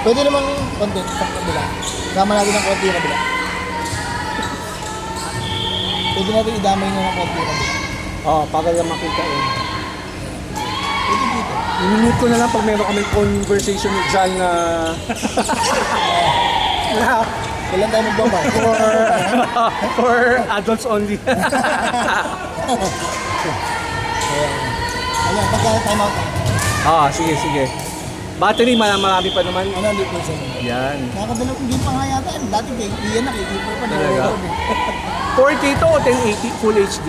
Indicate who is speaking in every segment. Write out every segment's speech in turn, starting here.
Speaker 1: Pwede namang konti sa kabila. Sama natin ng konti yung kabila. Pwede natin idamay na ng konti yung kabila.
Speaker 2: Oo, para lang makita yun.
Speaker 1: Pwede dito.
Speaker 2: Minute ko na lang pag meron kami conversation with John na...
Speaker 1: Kailan tayo magbaba?
Speaker 2: for adults only.
Speaker 1: Ayan, pagka time out.
Speaker 2: Sige, sige. Battery, marami pa naman.
Speaker 1: Ano, hindi po siya.
Speaker 2: Yan.
Speaker 1: Nakakadalawang game pa nga yata. Dati iyan na, kay-keeper pa.
Speaker 2: Talaga? 4K to o 1080 Full HD?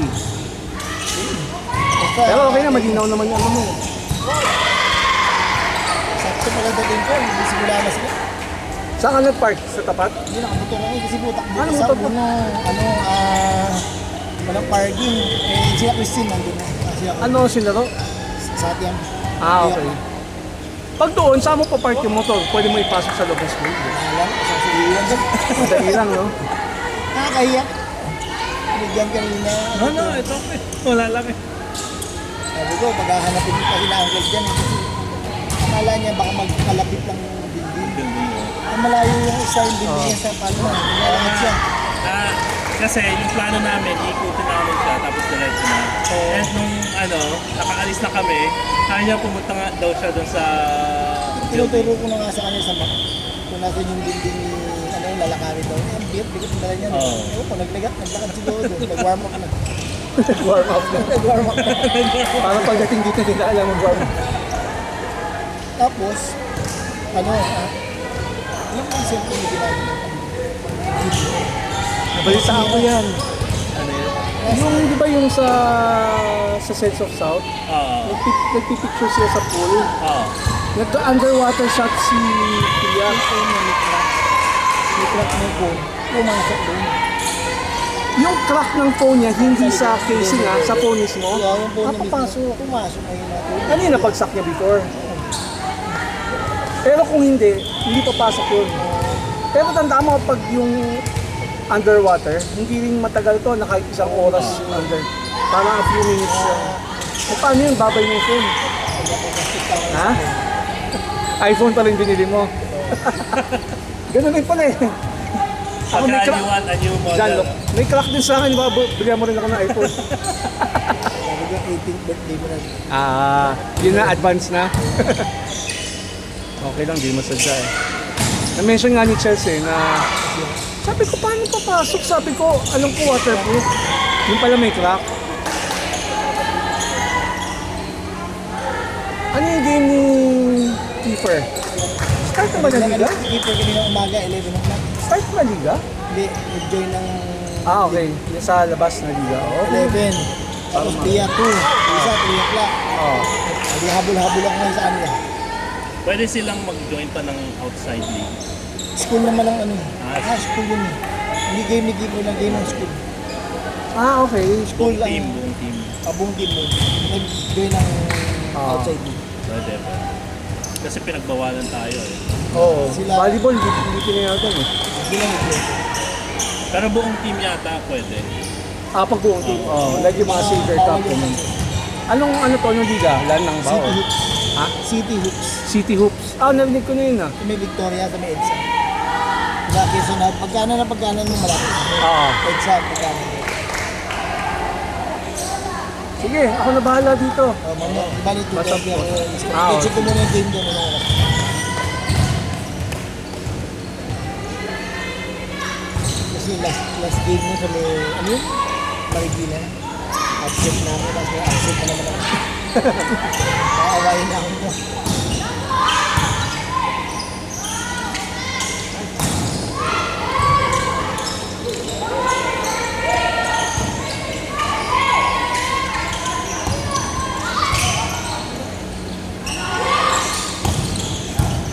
Speaker 2: Pero okay na, malinaw naman yung ano mo.
Speaker 1: Sakto pala dating ko, hindi simula na sila.
Speaker 2: Saan ka nag-park? Sa tapat?
Speaker 1: Hindi nakabuto lang kasi po takbo
Speaker 2: Ano,
Speaker 1: sa
Speaker 2: motor po?
Speaker 1: walang parking. Eh, sila Christine nandun na. Kasi ako,
Speaker 2: Ano sinaro?
Speaker 1: sa atin.
Speaker 2: Okay. Pag doon, saan mo pa park yung motor? Pwede mo ipasok sa loob ng school.
Speaker 1: Alam, sa iwan dyan.
Speaker 2: Madali lang, no?
Speaker 1: Nakakahiya. Binigyan kanina.
Speaker 3: No, ito okay. Wala lang eh.
Speaker 1: Sabi ko, maghahanapin pa sila uncle dyan. Eh, kasi akala niya baka magkalapit lang yung building. Ang malayo yung isa yung building niya sa Palma. Nilalakad siya.
Speaker 3: Kasi yung plano namin, ikutin namin siya, tapos diretso na. And nung nakaalis na kami, kaya pumunta nga daw siya doon sa
Speaker 1: Tinuturo ko na nga sa kanya sa map. Kung natin yung building ni lalakarin daw. Ang bigat na niya.
Speaker 3: Oo.
Speaker 1: Kung naglakad siguro doon. Nag-warm up na.
Speaker 2: Warm up na.
Speaker 1: Nag-warm up na.
Speaker 2: Parang pagdating dito, hindi na alam mag-warm up.
Speaker 1: Tapos, alam mo yung cellphone na ginagawa ng
Speaker 2: Nabalitaan ko yan.
Speaker 3: ano yun?
Speaker 2: Yung, di ba yung sa Sense of South?
Speaker 3: Oo.
Speaker 2: Nagpipicture sila sa pool.
Speaker 3: Oo.
Speaker 2: Nagka-underwater shot si Pia.
Speaker 1: May crack ng phone. Pumasok doon.
Speaker 2: Yung crack ng phone niya, hindi sa casing sa phone mismo.
Speaker 1: Kaya yung phone na
Speaker 2: Papasok.
Speaker 1: pumasok ngayon natin.
Speaker 2: Ano yung napagsak niya before? Pero kung hindi papasok yun. Pero tandaan mo pag yung underwater, hindi rin matagal to na kahit isang oras under. Parang a few minutes lang. E paano yun? Babay mo yung phone. Ha? iPhone pa rin binili mo. Ganun rin pala eh. Ako may
Speaker 3: Pagka
Speaker 2: crack.
Speaker 3: you want a new model.
Speaker 2: Jan, look, may crack din sa akin. Diba? Bigyan mo rin ako ng iPhone.
Speaker 1: Sabi ko, 18th birthday mo na.
Speaker 2: Yun na, advance na. Okay lang, di masadya eh. Na-mention nga ni Chelsea na sabi ko, paano papasok? Sabi ko, anong ko waterproof? Yung pala may crack. Ano yung game ni Kiefer? Start na ba na liga?
Speaker 1: Keeper kanina umaga, 11 o'clock.
Speaker 2: Start na liga?
Speaker 1: Hindi, nag-join ng
Speaker 2: Okay. Yung sa labas na liga. Okay.
Speaker 1: 11. Tapos Pia 2. Isa, 3 o'clock.
Speaker 2: Oh.
Speaker 1: Hindi habol-habol ako ngayon sa kanila.
Speaker 3: Pwede silang mag-join pa ng outside league.
Speaker 1: School naman ang school yun eh. Hindi game ni Keeper ng game ng school.
Speaker 2: Okay.
Speaker 1: School lang.
Speaker 3: Buong team.
Speaker 1: Buong team mo. Nag-join ng outside league.
Speaker 3: Pwede. Kasi pinagbawalan tayo eh.
Speaker 2: Oo.
Speaker 1: Sila-
Speaker 2: Volleyball, hindi pinayagan eh.
Speaker 1: Hindi lang nag-join.
Speaker 3: Pero buong team yata pwede.
Speaker 2: Pag buong team. Like yung mga Silver Cup. Anong liga? Lanang ba?
Speaker 1: City Hoops.
Speaker 2: Ha?
Speaker 1: City Hoops.
Speaker 2: City Hoops. Narinig ko na yun
Speaker 1: Sa may Victoria, sa may EDSA. Diba, kesa na, pagkanan mo malaki. EDSA, pagkanan mo.
Speaker 2: Sige, ako na bahala dito.
Speaker 1: Mamaya, diba ni
Speaker 2: Basta
Speaker 1: 2:30 ako.
Speaker 2: okay.
Speaker 1: I-check ko muna yung game doon. Kasi last game mo sa may, Marikina. Absent na ako, tapos may absent na naman ako. Naawain na ako nito.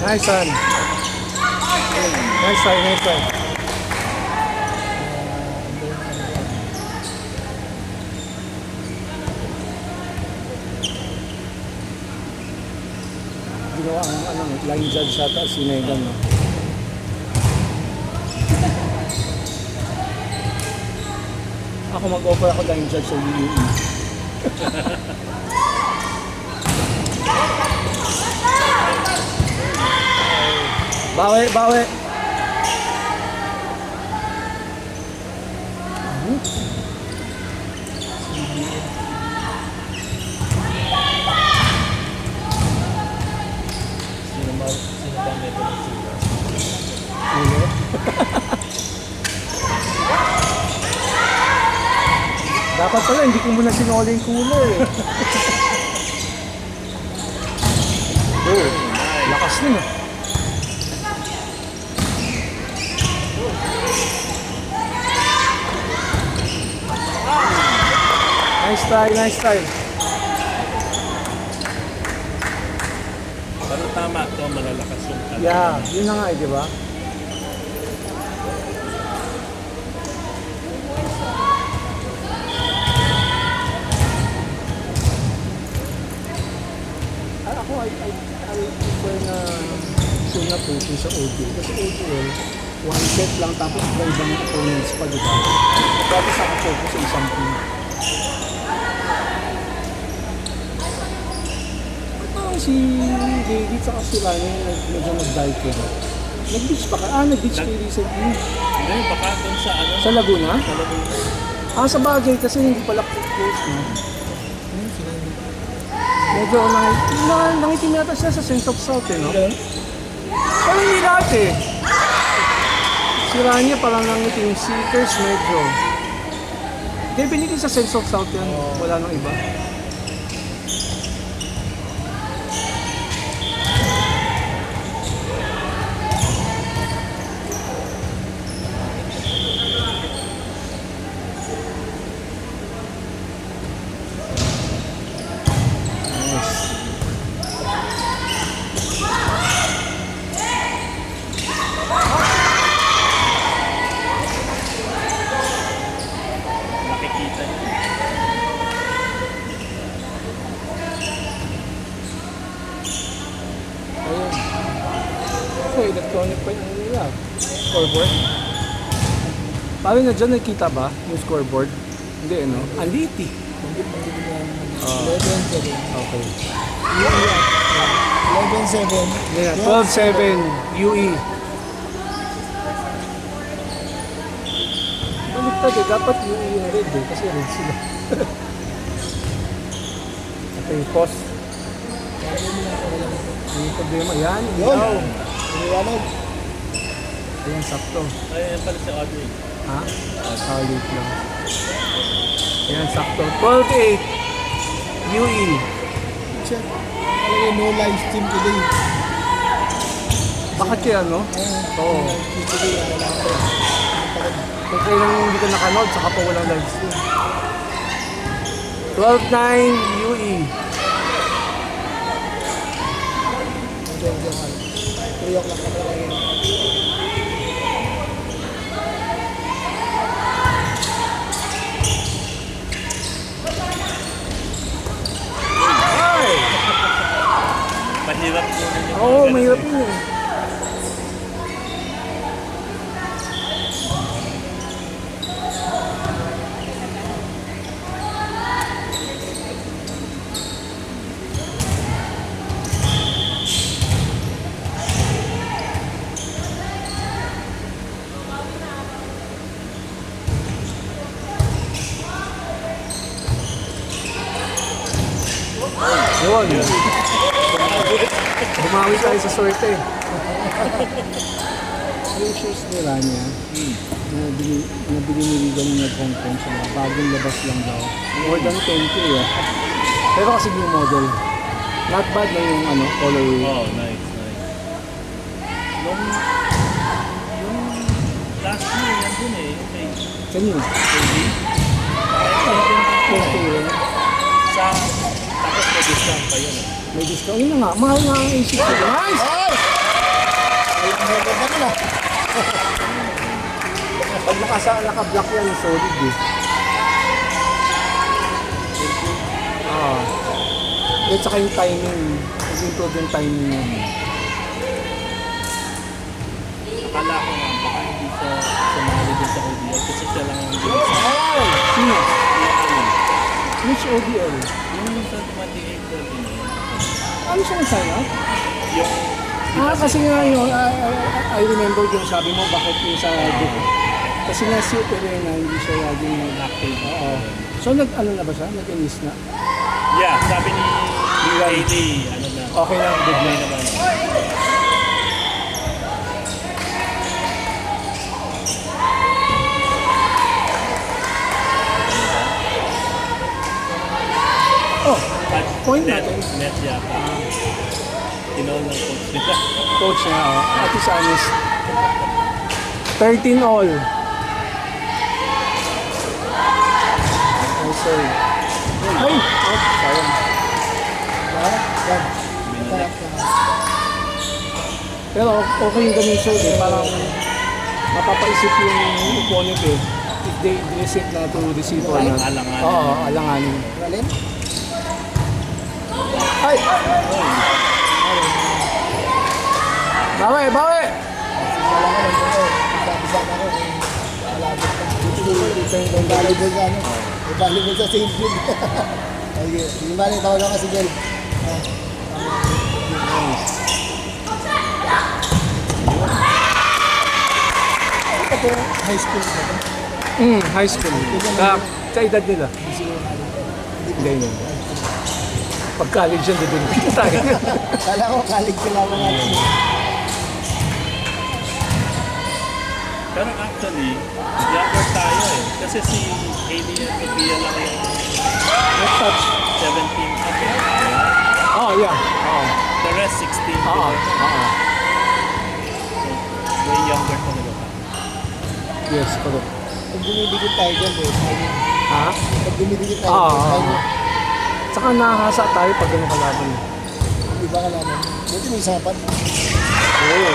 Speaker 2: Nice one. Nice one, nice one. Ginawa ang line judge sa si Megan. No? Ako mag-offer ako line judge sa UUE. Bawi, bawi.
Speaker 3: Sino ba may sila?
Speaker 2: Ulo. Dapat pala, hindi ko muna sinuli yung cooler eh. Oh, lakas nun ah. Nice try, nice try.
Speaker 3: Pero tama to, malalakas yung talaga.
Speaker 2: Yeah, yun na nga eh, di ba? Ako, I prefer na soon na po sa OGL. Kasi OGL, one set lang tapos iba-ibang opponents pa, di ba? Tapos naka-focus sa isang team. Parang si David saka si Rani medyo nag-dive ko. Nag-beach pa ka? Nag-beach kayo recently.
Speaker 3: Hindi, baka dun sa ano?
Speaker 2: Sa Laguna?
Speaker 3: Sa Laguna.
Speaker 2: Sa bagay kasi hindi pala close no? Medyo nangitim yata siya sa Sense of South eh, no? Parang hindi lahat eh. Si Rania parang nangitim, si Kers medyo. Definitely sa Sense of South yan, wala nang iba.
Speaker 3: Nakikita niyo.
Speaker 2: Ayun. So, electronic pa yung nila. Scoreboard. Paano na dyan nakita ba yung scoreboard? Hindi, ano? Ang liit eh.
Speaker 1: 11-7.
Speaker 2: Okay.
Speaker 1: UE. 11-7.
Speaker 2: Yeah, 12-7 UE. Baligtad eh, dapat UE yung red eh, kasi red sila. Okay, pause. May problema. Yan,
Speaker 1: Yun.
Speaker 2: ilaw.
Speaker 1: Iniwanag.
Speaker 2: Ayan, sakto.
Speaker 3: Ay, yan pala si Audrey.
Speaker 2: Ha? Late lang. Ayan, sakto. 12-8 UE.
Speaker 1: Check. Talaga no live stream today.
Speaker 2: Bakit kaya, no? Oo.
Speaker 1: Live stream today. Wala ko.
Speaker 2: Kung kailan hindi ka nakanood, saka pa walang live stream. 12-9 UE.
Speaker 1: Diyan. 3 o'clock na pala yun.
Speaker 2: Ay!
Speaker 3: Mahirap po ninyo.
Speaker 2: Oo, mahirap yun eh. Yun. Bumawi tayo sa sorte. Yung shoes ni Rania, nabili ni Regan yung nag-Hong Kong sa mga bagong labas lang daw. More than 10K eh. Pero kasi new model. Not bad na yung colorway.
Speaker 3: Oh, nice. Yung last year, yan dun eh. Okay.
Speaker 2: Kanina,
Speaker 3: Ay,
Speaker 2: 10K eh.
Speaker 3: sa tapos may discount pa yun eh.
Speaker 2: May discount. Yun na nga, mahal nga ang A6. Nice!
Speaker 1: Ay! Ay, maganda ko na.
Speaker 2: Pag naka-block yan, solid eh. At saka yung timing, nag-improve yung timing niya.
Speaker 3: Akala ko nga, baka hindi siya sumali din sa ODL kasi siya lang ang din sa
Speaker 2: Ay! Sino?
Speaker 3: ODL.
Speaker 2: Which ODL?
Speaker 3: Yung sa 28 na yun.
Speaker 2: Ano siya sign up?
Speaker 3: Yung
Speaker 2: Kasi nga yun, I remember yung sabi mo, bakit yung sa book. Kasi nga si Perena, hindi siya laging active. Oo. So ano na ba siya? Nag-enlist na?
Speaker 3: Yeah, sabi ni Hailey, ano na.
Speaker 2: Okay na, good na.
Speaker 3: Okay naman.
Speaker 2: Oh,
Speaker 3: At
Speaker 2: point
Speaker 3: net,
Speaker 2: natin.
Speaker 3: net yata. Tinol ng coach nila.
Speaker 2: Coach na, at least honest. 13 all. Oh, sorry. Ay, sayang.
Speaker 1: Yan.
Speaker 3: Binulit.
Speaker 2: Pero okay yung ganun shot eh. Parang mapapaisip yung opponent eh. If they reset na to receive or not.
Speaker 3: Alanganin.
Speaker 2: Oo, alanganin.
Speaker 1: Galing.
Speaker 2: Ay! Bawi, bawi!
Speaker 1: Wala ka lang ko. Sabi-sabi ako kung malabot ka. Yung volleyball sa ano. Yung volleyball sa St. Jude. Okay. Yung bali, tawagan ka si Gel. Ito, high school ba ito?
Speaker 2: High school. Sa edad nila. Hindi yun. Pag college yan, doon tayo.
Speaker 1: Kala ko, college sila mga natin.
Speaker 3: Pero actually, younger tayo eh. Kasi si Hailey at Sophia lang yung
Speaker 2: Let's touch.
Speaker 3: 17 up eh.
Speaker 2: Oh, yeah. Oo.
Speaker 3: The rest 16.
Speaker 2: Oo. Oo.
Speaker 3: Way younger talaga pa.
Speaker 2: Yes, correct.
Speaker 1: Pag dumidikit tayo dyan, boy.
Speaker 2: Ha?
Speaker 1: Pag dumidikit tayo,
Speaker 2: Oo.
Speaker 1: tayo.
Speaker 2: Saka nakahasa tayo pag ganun kalaban.
Speaker 1: Di ba kalaman? Buti may sapat.
Speaker 2: Oo.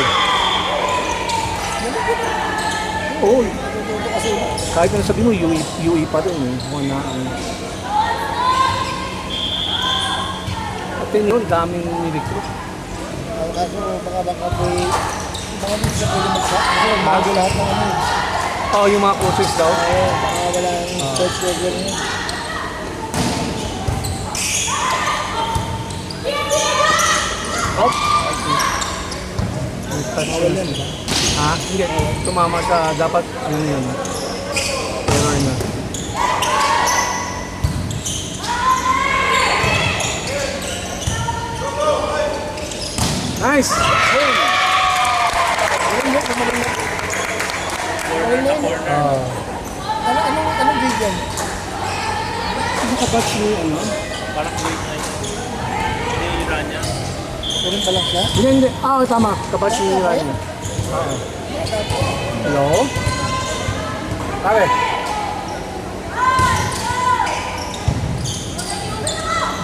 Speaker 2: Oo.
Speaker 1: Natututo kasi.
Speaker 2: Kahit ano sabi mo, UE pa rin eh. Kung na ano. At yun, daming nirecruit.
Speaker 1: Kaso baka po baka hindi sila pwede mag-shot. Kasi bago lahat ng ano.
Speaker 2: Oh, yung mga coaches daw.
Speaker 1: Oo, baka wala yung coach program yun.
Speaker 2: Oh.
Speaker 1: Bawal yan, di ba?
Speaker 2: Ha? Hindi. Tumama sa dapat ano yun. Error na. Nice!
Speaker 3: Corner na corner.
Speaker 1: Anong grade yan?
Speaker 2: Nakabatch ni ano?
Speaker 3: Parang grade 9. Ni Rania.
Speaker 1: Ganun pa lang siya?
Speaker 2: Hindi. Tama. Kabatch ni Ryan. Hello? Pare.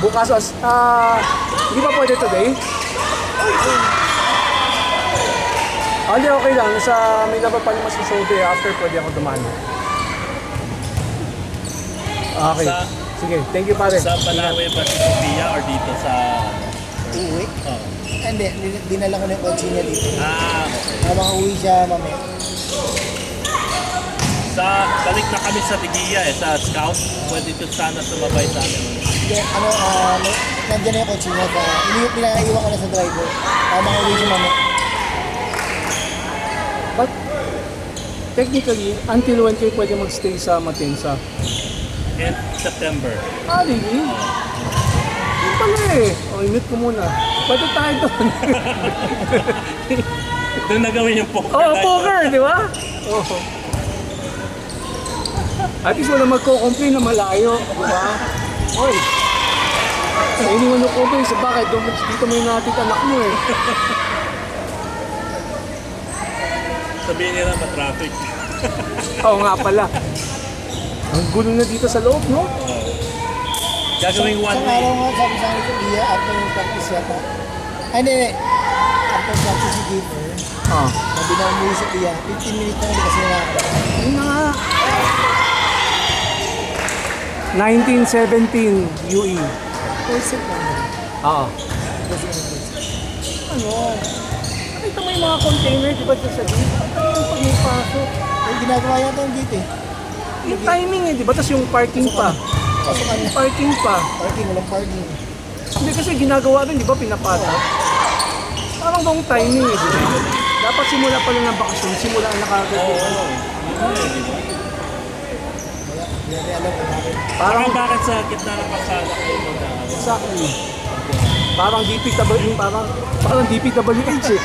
Speaker 2: Bukas, hindi pa pwede today? Hindi, okay lang. May laban pa naman sa shoulder. After, pwede ako dumano. Okay. Sige, thank you pare.
Speaker 3: Sa Palawe ba si Sophia or dito sa...
Speaker 1: Uuwi?
Speaker 3: Oh.
Speaker 1: Hindi, dinala ko na yung kotse niya dito.
Speaker 3: Okay.
Speaker 1: Habang uwi siya mamaya.
Speaker 3: Balik na kami sa Tigiya sa Scout. Pwede ito sana sumabay sa amin.
Speaker 1: Hindi, nandiyan na yung kotse niya. Pinaiwan ko na sa driver. Habang uwi siya mamaya.
Speaker 2: But, technically, until when kayo pwede magstay sa Matensa?
Speaker 3: And September.
Speaker 2: Really? Yun pala eh. I-mute ko muna. Pwede tayo doon.
Speaker 3: Doon na gawin yung poker.
Speaker 2: Poker, di ba? Oo. At least wala magko-complain na malayo, di ba? Oy. Hindi mo complain sa bakit dito may natin anak mo eh.
Speaker 3: Sabihin nila ma-traffic.
Speaker 2: Oo nga pala. Ang gulo na dito sa loob, no?
Speaker 3: Gagawing one
Speaker 1: Isang
Speaker 3: way.
Speaker 1: araw nga sabi sa akin ko, iya, after yung practice yata. Ay, hindi. After practice si Gamer, sabi na umuwi sa iya, 15 minutes na ulit kasi nakakala.
Speaker 2: Yun na nga. 1917 UE.
Speaker 1: First set lang yun.
Speaker 2: Oo.
Speaker 1: Kasi yung first set.
Speaker 2: Ano? Nakita mo yung mga container, di ba sa gate? Ano yung pag may pasok?
Speaker 1: Ay, ginagawa yata yung gate eh.
Speaker 2: Yung timing eh, di ba? Tapos yung parking pa.
Speaker 1: Pasukan
Speaker 2: Yung
Speaker 1: na.
Speaker 2: parking pa.
Speaker 1: Parking, walang parking.
Speaker 2: Hindi kasi ginagawa rin, di ba? Pinapatak. Parang wrong timing eh, di ba? Dapat simula pa lang ng bakasyon, simula na kagad.
Speaker 3: Oo.
Speaker 2: di ba?
Speaker 3: Di ba?
Speaker 1: Hindi natin alam kung bakit.
Speaker 2: Parang,
Speaker 3: Bakit sa gitna ng kalsada kayo mag-aaral?
Speaker 2: exactly. Parang parang DPWH eh.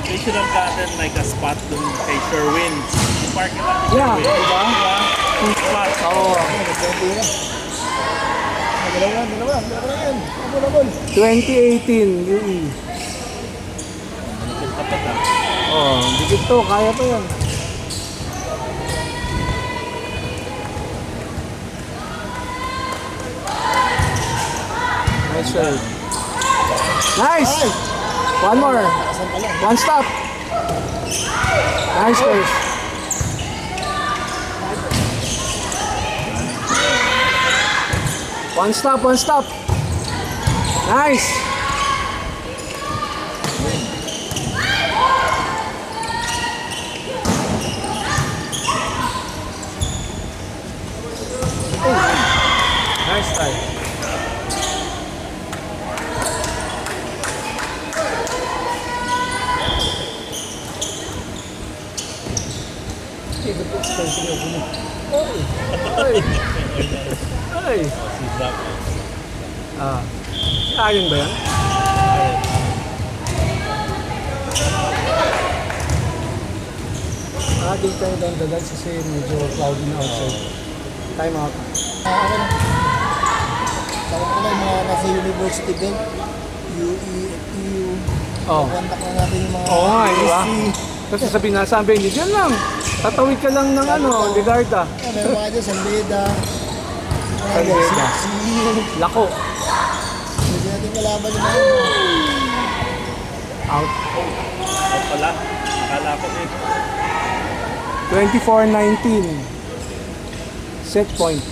Speaker 3: They should have gotten like a spot dun kay Sherwin. Yung parking lot ni
Speaker 2: Yeah,
Speaker 3: Sherwin.
Speaker 2: diba?
Speaker 3: Two spots.
Speaker 2: Oo.
Speaker 1: Nagkwento na. Dalawa yan. Abol.
Speaker 2: 2018, UE.
Speaker 3: Kapit ah.
Speaker 2: Oh, dikit to, kaya pa yan. Nice serve. Nice! One more.
Speaker 1: Nakasan pa lang.
Speaker 2: One stop. Nice serve. One stop. Nice. Nice try. Ay. Ay.
Speaker 3: Si Zach.
Speaker 2: Ah. Ayun ba yan? Di tayo dandagan kasi medyo cloudy na outside. Time out.
Speaker 1: Ako na. Sabi ko na yung mga nasa university din. UE, EU.
Speaker 2: Oh.
Speaker 1: Contact na natin yung mga
Speaker 2: Oo nga, di ba?
Speaker 1: USC.
Speaker 2: Kasi sabi hindi dyan lang. Tatawid ka lang ng Ligarda.
Speaker 1: Meron mga dyan, San Beda.
Speaker 2: San Beda.
Speaker 1: CU.
Speaker 2: Lako.
Speaker 1: Hindi natin kalaban yung mga
Speaker 2: Out.
Speaker 3: At pala. Akala ko eh.
Speaker 2: 24-19. Set point.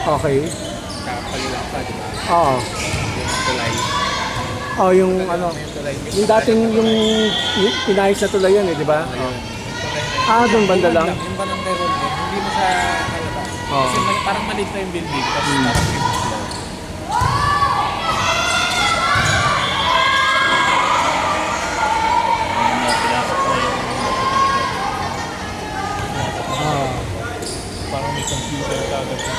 Speaker 2: Okay.
Speaker 3: Kapalilang pa, di ba?
Speaker 2: Oo.
Speaker 3: Yung tulay.
Speaker 2: Oh, yung ano,
Speaker 3: Yung tulay.
Speaker 2: yung dating yung pinayos na tulay yan eh, di ba? Ah, doon banda lang.
Speaker 3: Yung barangay road din. Hindi mo sa kalaba.
Speaker 2: Oo.
Speaker 3: Kasi parang maliit na yung building. Tapos parang fifth floor. Pinasok na yung
Speaker 2: Ah.
Speaker 3: parang may computer kagad na.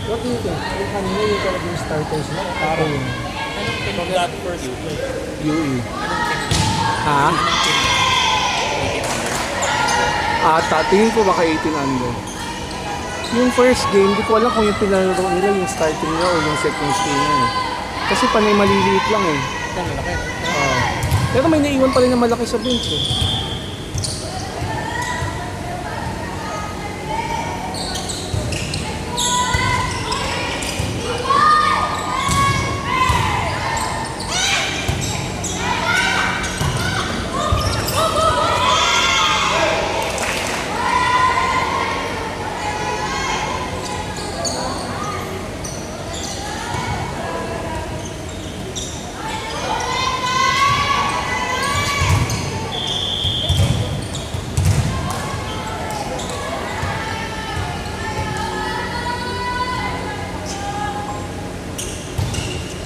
Speaker 2: What do you think? Yung kanina yung talagang starters na, parang
Speaker 3: Anong team of that first play?
Speaker 2: UE.
Speaker 3: Anong team?
Speaker 2: Ha?
Speaker 3: Anong team?
Speaker 2: Tingin ko baka 18 under. Yung first game, di ko alam kung yung pinalaro nila yung starting nila o yung second game nila eh. Kasi panay maliliit lang eh.
Speaker 3: Ang malaki.
Speaker 2: Pero may naiwan pa rin na malaki sa bench eh.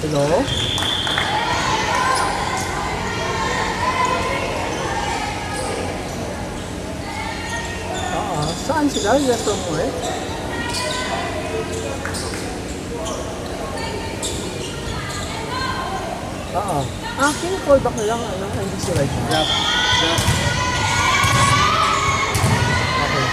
Speaker 2: Hello? Saan sila? Yeto mo eh? Can you call back na lang? Hindi si right now. Okay.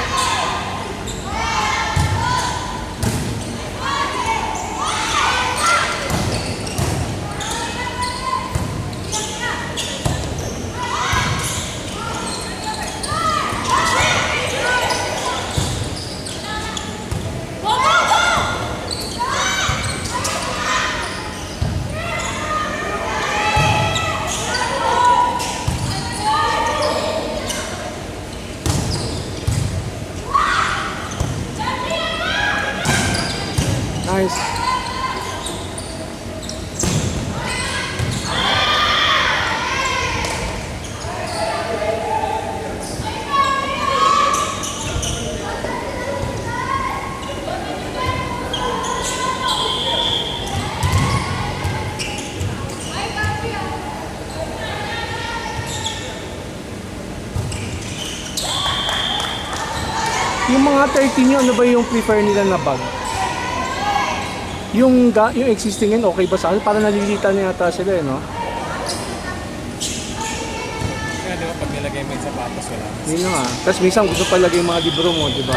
Speaker 2: Nice. Yung mga 13 nyo, ano ba yung prefer nila na bag? Yung existing yun, okay ba sa akin? Parang nalilitan na yata sila eh, no?
Speaker 4: Kaya di ba pag nilagay mo yung sapatos, wala.
Speaker 2: Yun na nga. Tapos minsan gusto pa lagay yung mga libro mo, di ba?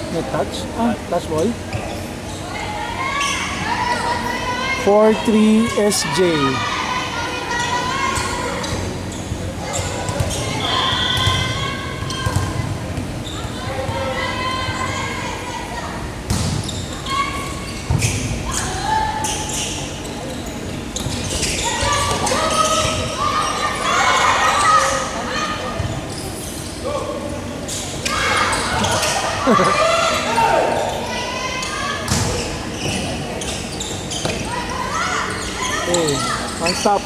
Speaker 2: May touch? Ah, touch ball? 43SJ. Okay, one stop.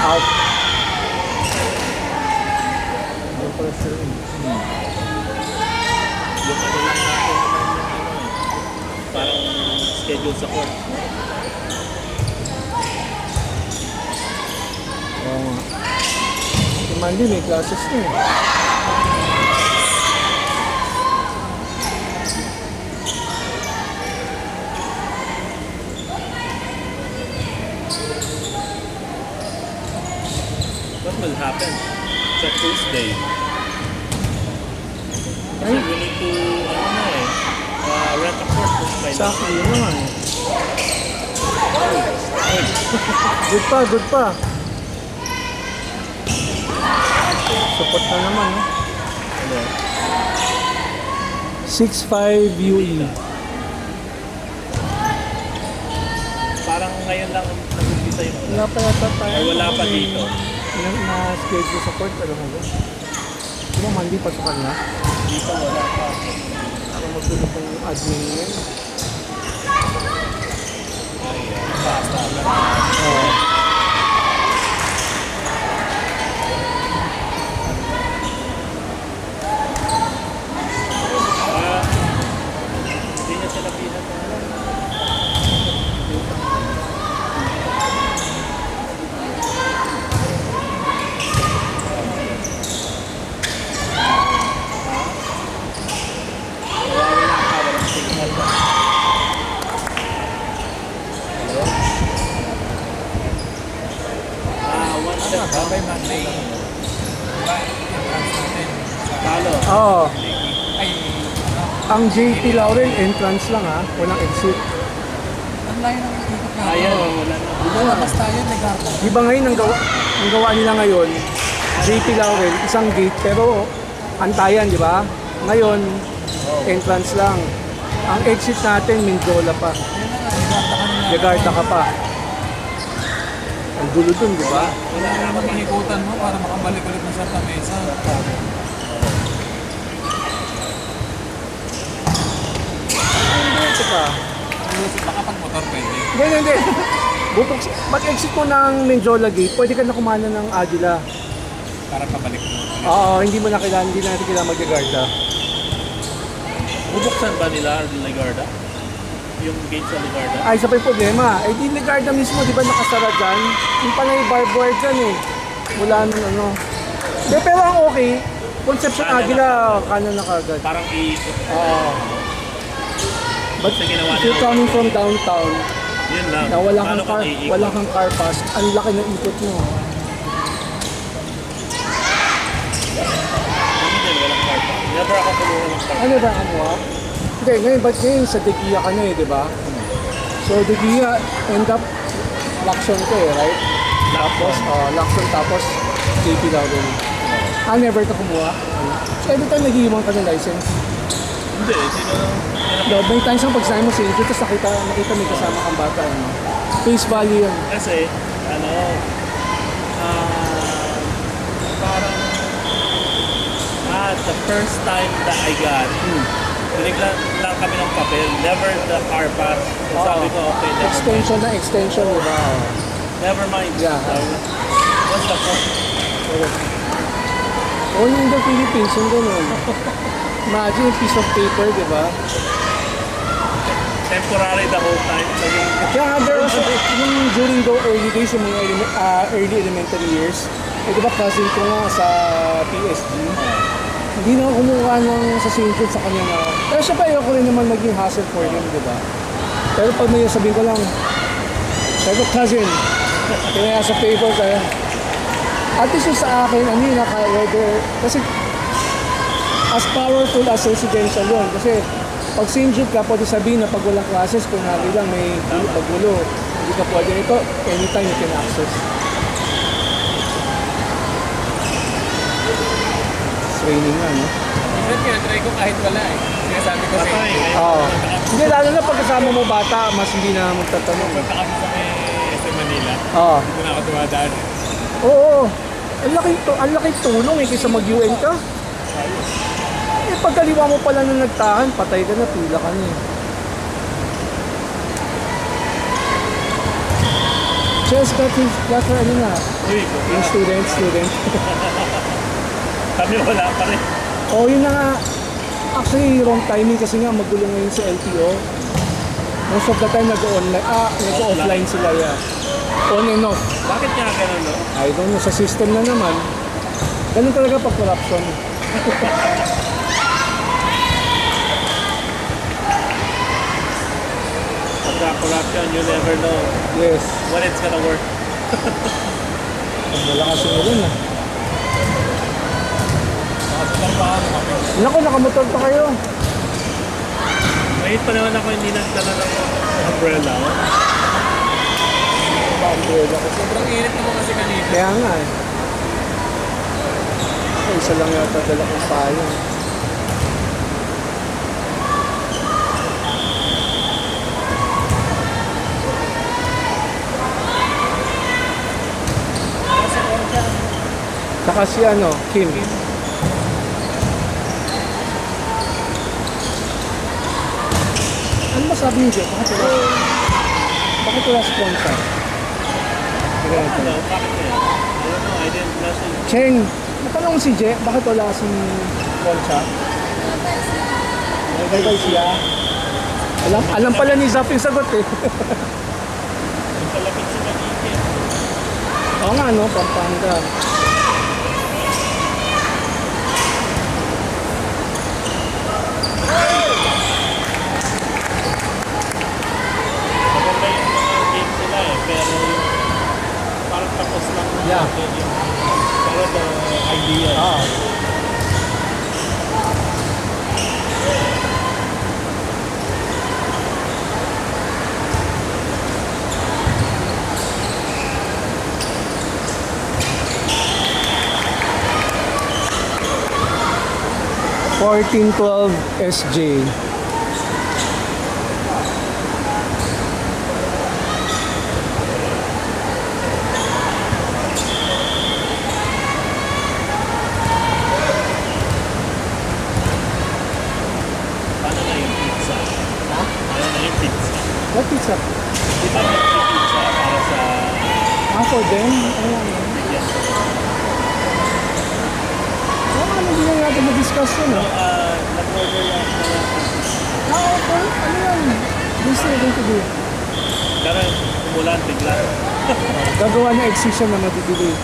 Speaker 2: Out. Yung pala sir.
Speaker 3: Yung ano lang natin naman yung ano eh. Parang schedule sa court.
Speaker 2: Oo nga. Si Mandy may classes na eh.
Speaker 3: What will happen sa Tuesday? Kasi
Speaker 2: Ay.
Speaker 3: we need to, ano na eh, rent a court kung kailangan.
Speaker 2: Exactly, yun naman. Good pa, good pa. Support na naman, no?
Speaker 3: Ano?
Speaker 2: 6'5 UE.
Speaker 3: Parang ngayon lang nag-umpisa yung
Speaker 2: Wala pa yata tayo.
Speaker 3: Ay, wala pa dito.
Speaker 2: Na-schedule sa court, alam mo ba? Di ba Mandy pasukan na?
Speaker 3: Dito wala pa.
Speaker 2: Para magsulog ng admin ngayon. Oo.
Speaker 3: Hindi niya sila pinag
Speaker 4: Babay Monday. Diba? Entrance natin.
Speaker 3: talo.
Speaker 2: Oo.
Speaker 4: Ay, ano?
Speaker 2: Ang JT Laurel, entrance lang ha. Walang exit.
Speaker 4: Ang layo ng ikot na.
Speaker 3: Ayan, wala na.
Speaker 4: Lumabas tayo, Legarda.
Speaker 2: Di ba ngayon, ang gawa nila ngayon, JT Laurel, isang gate, pero antayan, di ba? Ngayon, entrance lang. Ang exit natin, Mindiola pa. Legarda ka pa. Ang gulo dun, di ba?
Speaker 4: Wala ka naman inikutan mo para makabalik ulit ng Santa Mesa.
Speaker 2: Ito pa.
Speaker 4: Baka pag motor pwede.
Speaker 2: Hindi. Mag-exit mo ng Mindiola Gate, pwede ka na kumana ng Aguila.
Speaker 4: Para pabalik mo.
Speaker 2: Oo, hindi natin kailangan mag-Legarda.
Speaker 3: Bubuksan ba nila Legarda? Yung gate sa Legarda?
Speaker 2: Ay, isa pa yung problema. Eh, di Legarda mismo, di ba nakasara dyan? Yung pala yung barbed wire dyan eh. Mula nung ano. De, pero ang okay, Conception
Speaker 3: Kanan
Speaker 2: Aguila, kanan na kagad.
Speaker 3: Parang iikot.
Speaker 2: Oo. But
Speaker 3: Kasi ginawa
Speaker 2: if you're
Speaker 3: nila.
Speaker 2: coming from downtown,
Speaker 3: Yun lang.
Speaker 2: na wala
Speaker 3: Paano
Speaker 2: kang
Speaker 3: iikot?
Speaker 2: wala kang car pass, ang laki ng ikot mo.
Speaker 3: Hindi din, walang car pa. Never ako kumuha ng car.
Speaker 2: Ano ba ano ah? Hindi, ngayon, ba't ngayon sa Degia ka na eh, di ba? So Degia, end up, Lacson ko eh, right? Tapos, Lacson tapos, JPW. Never ka kumuha. So every time nag-iiwan ka ng license.
Speaker 3: Hindi, sino
Speaker 2: No, may times ang pagsabi mo sa inyo, tapos nakita may kasama kang bata. Ano? Face value yan.
Speaker 3: Kasi, parang, the first time that I got, biniglan lang kami ng papel, never the car pass. So sabi ko, okay, never mind.
Speaker 2: Extension na extension, di ba?
Speaker 3: Never mind.
Speaker 2: Yeah.
Speaker 3: So, what's the point?
Speaker 2: Only in the Philippines, yung gano'n. Imagine a piece of paper, di ba?
Speaker 3: Temporary the whole time.
Speaker 2: Kaya nga, there was yung during the early days, yung mga early elementary years, di ba cousin ko nga sa PSG, hindi na ako kumuha ng sa St. sa kanya na, pero siya pa ayoko rin naman maging hassle for him, di ba? Pero pag may sabihin ko lang, sabi ko, cousin, kaya sa paper kaya, at least yung sa akin, ano yun, whether, kasi as powerful as residential yun, kasi pag sinjud ka, pwede sabihin na pag walang classes, kung hali lang may paggulo, hindi ka pwede ito, anytime you can access. It's raining nga, no?
Speaker 4: Minsan kinatry ko kahit wala eh. Sinasabi ko sa
Speaker 3: Patay.
Speaker 4: inyo.
Speaker 2: Oo. Hindi, lalo na pag kasama mo bata, mas hindi na magtatanong.
Speaker 4: Punta kami sa may SM Manila.
Speaker 2: Oo.
Speaker 4: Dito na ako dumadaan.
Speaker 2: Oo. Ang laking tulong eh, kaysa mag-UN ka. Eh, pagkaliwa mo pala na nagtahan, patay ka na, pila ka na eh. Just got ano na,
Speaker 3: Uy,
Speaker 2: yung student.
Speaker 3: kami wala pa rin.
Speaker 2: Oh, yun na nga. Actually, wrong timing kasi nga magulo ngayon sa LTO. Most of the time nag-offline sila, yeah. On and off.
Speaker 3: Bakit nga ganun, no?
Speaker 2: I don't know, sa system na naman. Ganun talaga pag corruption.
Speaker 3: Pagka-corruption, you never know
Speaker 2: Yes.
Speaker 3: when it's gonna work.
Speaker 2: Ang malakas yung ulan ah.
Speaker 4: Nakasukar pa ako.
Speaker 2: Naku, nakamotor pa kayo.
Speaker 3: Ngayon pa naman ako hindi nagdala ng umbrella. Oh.
Speaker 2: Umbrella ko.
Speaker 4: Sobrang init naman kasi kanina.
Speaker 2: Kaya nga eh. Ako, isa lang yata dala kong payo. Saka si ano, Kim. Ano masabi niyo, Jeff? Bakit wala sponsor?
Speaker 3: Ano, bakit kaya? I don't know, I didn't message.
Speaker 2: Cheng, natanong si Je, bakit wala si Concha? Nagkakay siya. Alam pala ni Zap yung sagot eh.
Speaker 3: Palapit sa Cavite.
Speaker 2: Oo nga no, Pampanga.
Speaker 3: Maganda yung mga games nila eh, pero parang tapos lang
Speaker 2: Yeah.
Speaker 3: yung para the idea.
Speaker 2: Ah. $14.12 SJ.
Speaker 3: Paano na yung pizza? Paano na yung pizza?
Speaker 2: What pizza?
Speaker 3: Di ba nag-pizza para sa
Speaker 2: For them? Ayan.
Speaker 3: yes.
Speaker 2: Hindi na natin ma-discuss yun.
Speaker 3: So, nag-order lang na
Speaker 2: Okay. Ano yan? This is going to do.
Speaker 3: pero umulan bigla.
Speaker 2: Gagawa na excision na madidelay.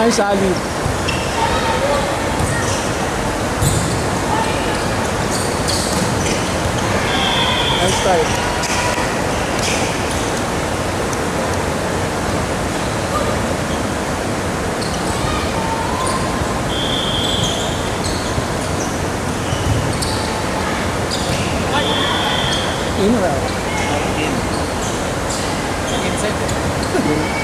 Speaker 2: Nice, Ali. Nice try. In or out?
Speaker 3: In.
Speaker 4: Inside.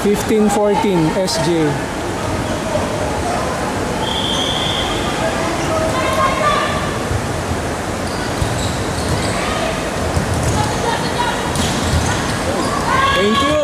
Speaker 2: 15-14 SJ. Thank you.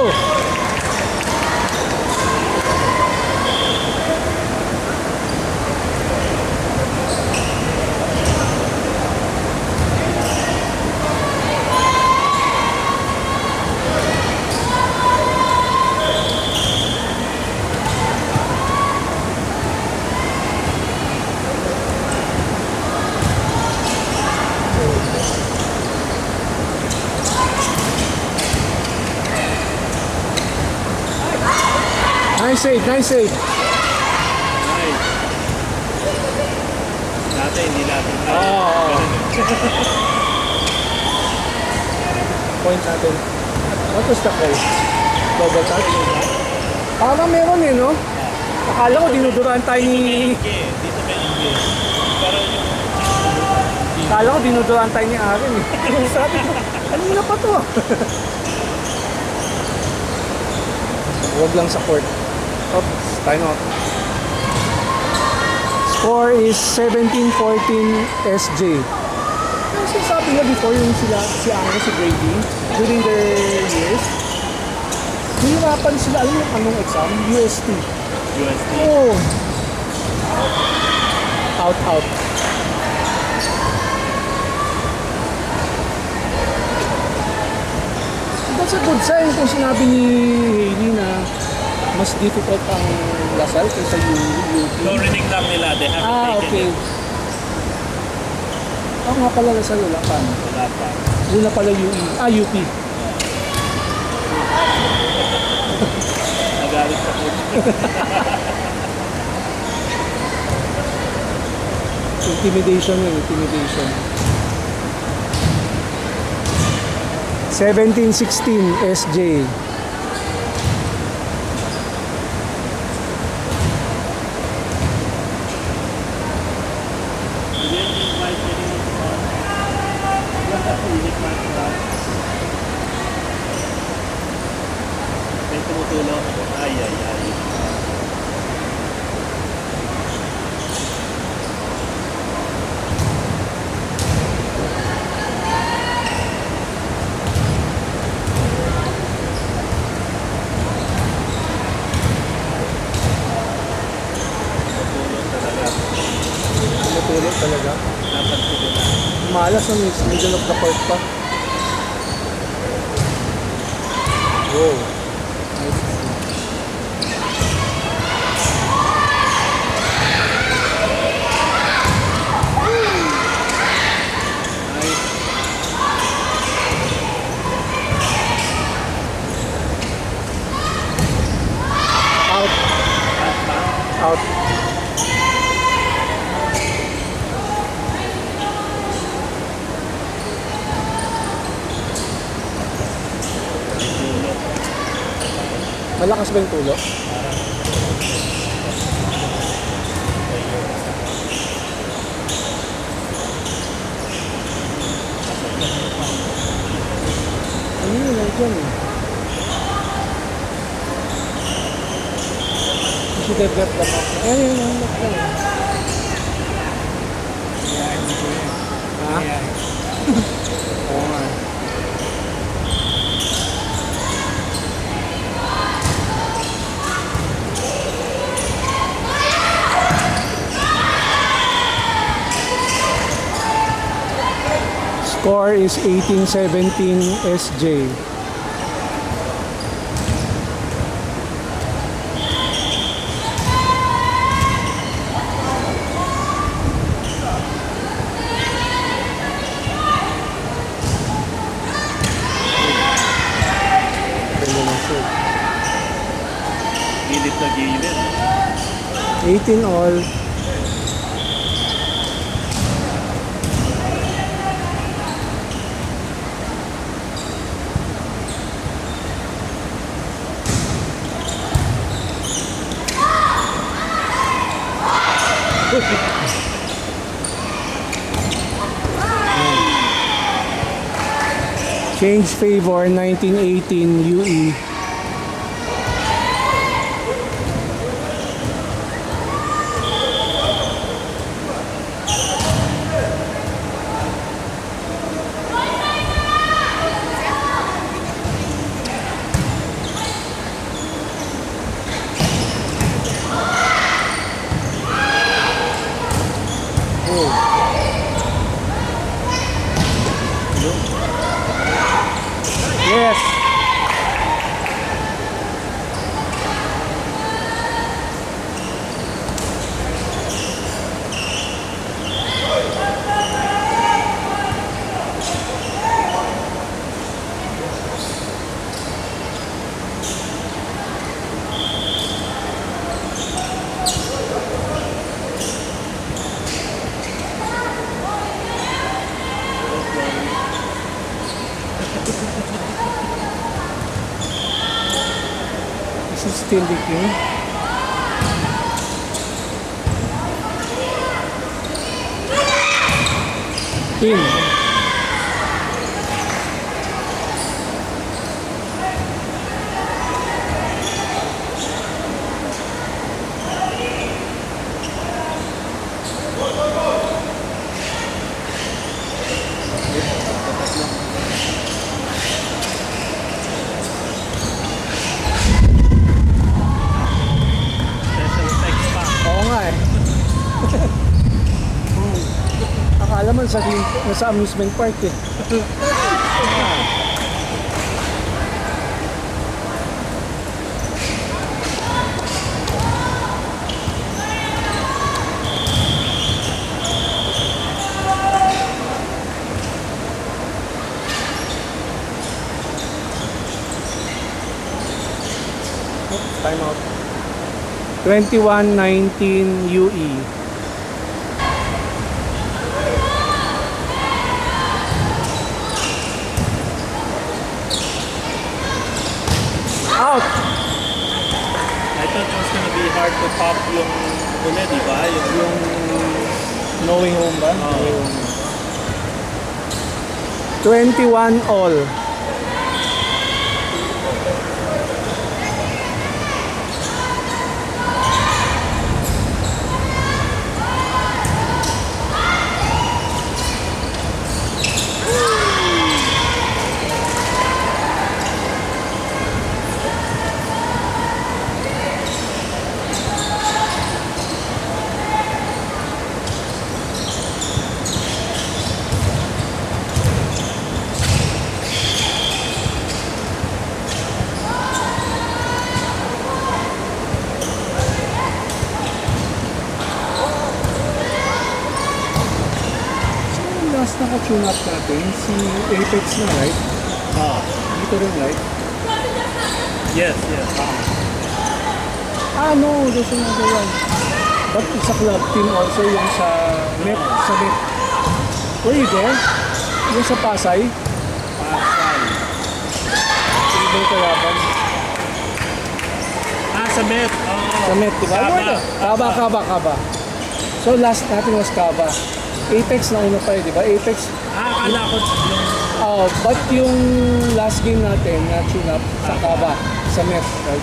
Speaker 2: Nice save, nice save.
Speaker 3: Nice. Dati hindi natin kaya.
Speaker 2: Oo.
Speaker 3: Ganun eh.
Speaker 2: Point natin. What was the call? Double touch? Parang meron eh, no? Akala ko dinuduraan tayo ni...
Speaker 3: Dito may ingge. Pero yung
Speaker 2: Akala ko dinuduraan tayo ni Aaron eh. Sabi ko, kanina pa to. Huwag lang sa court. Oops, time out. Score is 17-14 SJ. Yung sinasabi nga before yung sila, si Aaron, si Grady, during their years, hihirapan sila, alam mo anong exam? UST.
Speaker 3: USD.
Speaker 2: Oh. Out, out. That's a good sign kung sinabi ni Hailey na mas difficult ang Lasal kaysa UP.
Speaker 3: So, rinig lang nila. They haven't
Speaker 2: Ah,
Speaker 3: taken
Speaker 2: okay.
Speaker 3: it.
Speaker 2: Oo nga pala Lasal wala pa.
Speaker 3: Wala pa.
Speaker 2: Una pala UE. Ah, UP.
Speaker 3: Nagalit sa coach.
Speaker 2: Intimidation yun, intimidation. 17-16 SJ.
Speaker 3: May tumutulong. Ay, ay, ay.
Speaker 2: Matulog talaga.
Speaker 3: Dapat sila na.
Speaker 2: Malas na middle of the court pa. Wow. Nice.
Speaker 3: Nice.
Speaker 2: Out. Out. Malakas ba yung tulo? Ano yun? Ano dyan eh? You should have left the map. Ayan yun, ang lock lang. Ha? Oo nga. Score is 18-17 SJ.
Speaker 3: gilid na gilid.
Speaker 2: 18 all. Change favor 1918 UE. Yes. This is still leaking. In.
Speaker 3: Special effects pa.
Speaker 2: Oo nga eh. Akala mo nasa amusement park eh. Time out. 2119 UE. Out!
Speaker 3: I thought it was gonna be hard to pop yung uli, di ba?
Speaker 2: Yung knowing home ba?
Speaker 3: Oo.
Speaker 2: 21 all. Last naka-tune up natin, si Apex na, right? Dito rin, right?
Speaker 3: Yes, yes.
Speaker 2: Ah, no, there's another one. But it's a club team also, yung sa Met, sa Met. Were you there? Yung sa Pasay?
Speaker 3: Pasay.
Speaker 2: Sino ba kalaban?
Speaker 3: Ah, sa Met. Oo.
Speaker 2: Sa Met, diba?
Speaker 3: Kaba.
Speaker 2: Kaba. So last natin was Kaba. Apex na una pa eh, diba? Apex.
Speaker 3: Ah, akala ko yung...
Speaker 2: Oh, but yung last game natin na tune up sa Kaba, sa Met, right?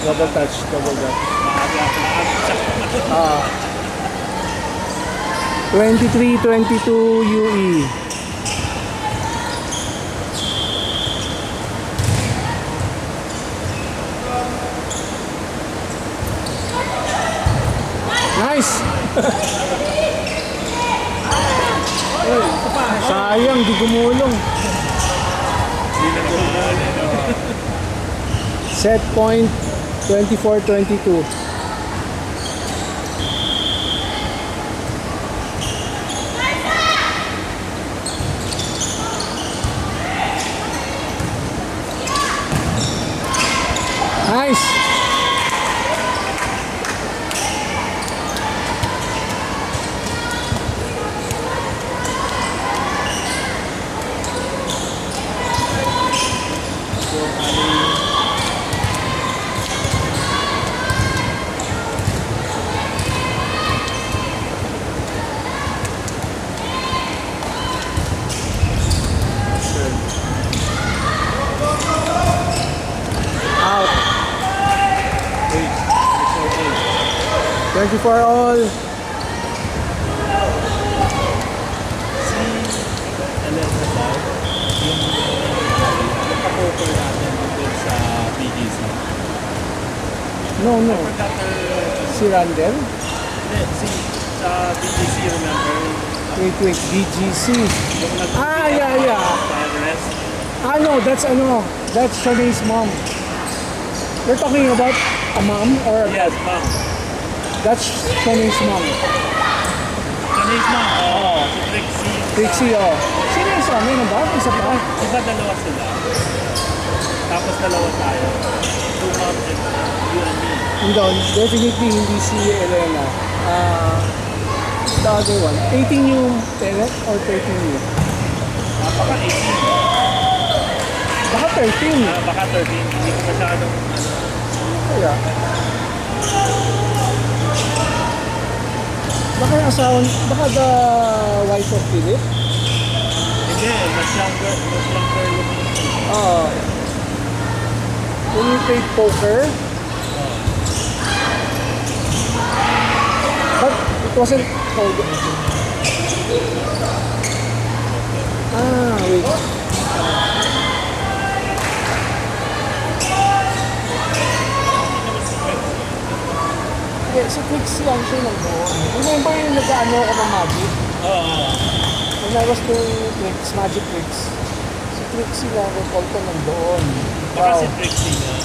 Speaker 2: Double touch, double touch. Ah. 23-22 UE. Nice! Sayang, di gumulong.
Speaker 3: Hindi na gumulong.
Speaker 2: Set point 24-22. Thank you for all.
Speaker 3: Si Elena daw, yung kapoker natin dun sa BGC.
Speaker 2: No, no.
Speaker 3: Forgot her,
Speaker 2: Si Randall?
Speaker 3: hindi, sa BGC, remember?
Speaker 2: Wait. BGC.
Speaker 3: Yung
Speaker 2: Yeah.
Speaker 3: fire rest.
Speaker 2: That's Shanae's mom. You're talking about a mom or a
Speaker 3: Yes,
Speaker 2: dad?
Speaker 3: ma'am.
Speaker 2: That's Shanae's mom.
Speaker 3: Kanina ma'am, si Trixie.
Speaker 2: Trixie, oh. Sino yung isa? May ba? Isa pa?
Speaker 3: Diba dalawa sila? Tapos dalawa tayo. Two moms and you and me.
Speaker 2: Hindi, definitely hindi si Elena. The other one. 18 yung parent or 13 yung?
Speaker 3: Baka 18.
Speaker 2: Baka 13.
Speaker 3: Baka 13. Hindi ko masyadong
Speaker 2: Kaya. Baka yung asawa, baka the wife of Philip?
Speaker 3: Hindi, mas younger looking.
Speaker 2: When you played poker? But it wasn't called. Wait. Hindi, si Trixie ang siya nagdoon. Remember yung nag-ano ako ng Magic?
Speaker 3: Oo.
Speaker 2: When I was doing tricks, magic tricks, si Trixie na recall ko nandoon.
Speaker 3: Baka si Trixie niya.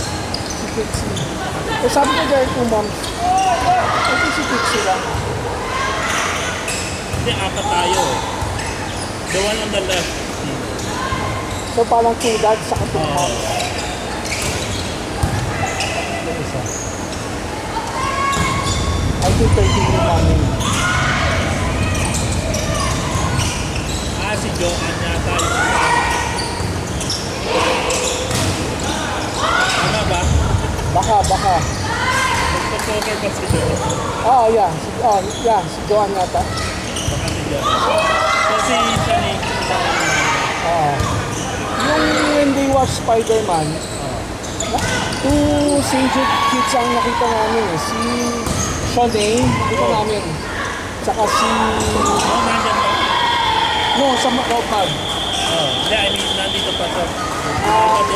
Speaker 2: Si Trixie. Eh sabi ko there two moms. Ito si Trixie lang.
Speaker 3: Hindi, apat tayo. The one on the left.
Speaker 2: So parang two dads sa two
Speaker 3: Oo.
Speaker 2: moms. Ito isa. I think 13 yung namin.
Speaker 3: Si Joanne yata yung Tama ba?
Speaker 2: Baka.
Speaker 3: Nagpa-poker ba si Joanne?
Speaker 2: Yeah. Si Joanne yata.
Speaker 3: Baka si Joanne. So si Shani.
Speaker 2: Yung when they watch Spider-Man, two Saint kids ang nakita namin eh. Si Shanae, nakita namin. Tsaka si...
Speaker 3: Nandyan ba?
Speaker 2: No, sa Macau.
Speaker 3: Hindi, I mean, nandito pa to. They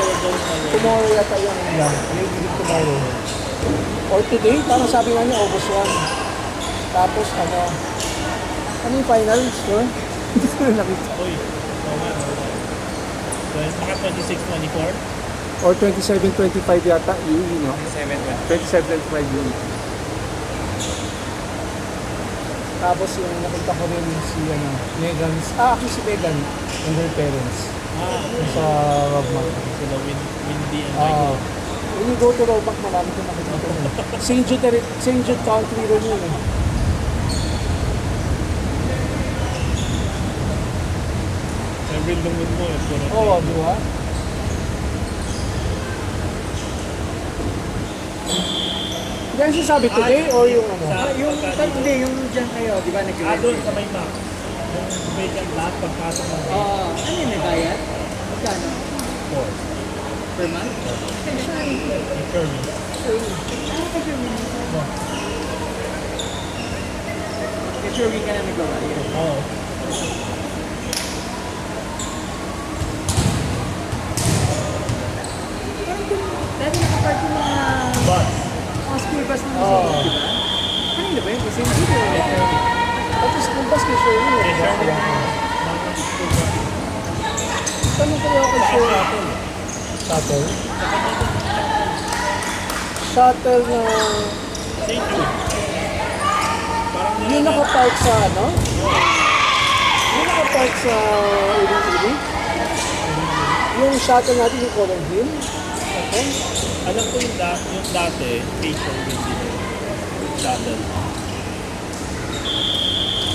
Speaker 3: were going away.
Speaker 2: Tomorrow yata yung maybe tomorrow. Or today, parang sabi nga niya, August 1. Tapos ano yung finals, no? Hindi ko na nakita.
Speaker 3: Uy, tama. So, baka 26-24?
Speaker 2: Or 27-25 yata, UE, no? 27-25 UE. Tapos yung nakita ko rin si Megan's, actually si Megan and her parents sa Robmac.
Speaker 3: Sila Windy and Michael.
Speaker 2: When you go to Robmac, marami ko nakita ko rin. St. Jude Country rin yun eh.
Speaker 3: Every lungod mo, puro.
Speaker 2: Oo, di ba? Yan sinasabi today or yung ano?
Speaker 1: Hindi, yung dyan kayo, di ba nag-rent?
Speaker 3: Doon sa may map. Yung vacant lot, pagpasok ng
Speaker 1: Ano yung nagbayad? Magkano?
Speaker 3: 4.
Speaker 1: Per month?
Speaker 3: Determined.
Speaker 1: Sure week ka na nagbabayad.
Speaker 3: Oo.
Speaker 1: Dati nakapark yung
Speaker 3: But,
Speaker 1: mga school bus ng Museum, di ba? Kanina ba yun? Kasi hindi ko.
Speaker 2: Tapos kung bas kay Shirley eh. Tanong ko ako kay Shirley. Shuttle? Shuttle na...
Speaker 3: St. Jude. Parang
Speaker 2: Yung nakapark sa ano? Yung nakapark sa Uri-Uri? Yung shuttle natin yung Colin Hill? Okay.
Speaker 3: alam ko yung dati, Facial Windy shuttle.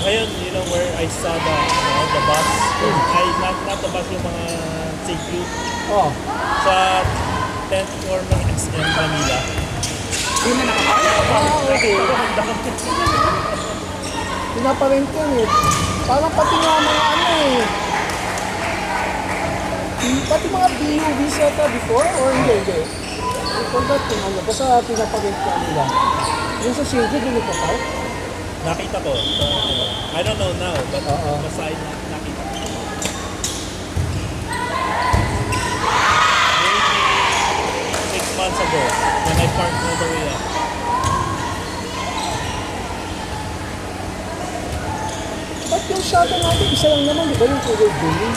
Speaker 3: Ngayon, you know where I saw the bus? Not the bus, yung mga CQ
Speaker 2: Oh.
Speaker 3: sa 10th floor ng SM Manila.
Speaker 1: Hindi na nakapark.
Speaker 2: Okay. Pinaparent ko eh. Parang pati nga mga ano eh. Pati mga BUVs yata before or hindi. I forgot kung ano. Basta pinaparent ko nila. Yung sa Shady, hindi pa pa.
Speaker 3: Nakita ko. I don't know now, but
Speaker 2: Oo.
Speaker 3: basta nakita ko. Maybe 6 months ago, when I parked all the way up.
Speaker 2: Ba't yung shuttle natin, isa lang naman, di ba yung covered building?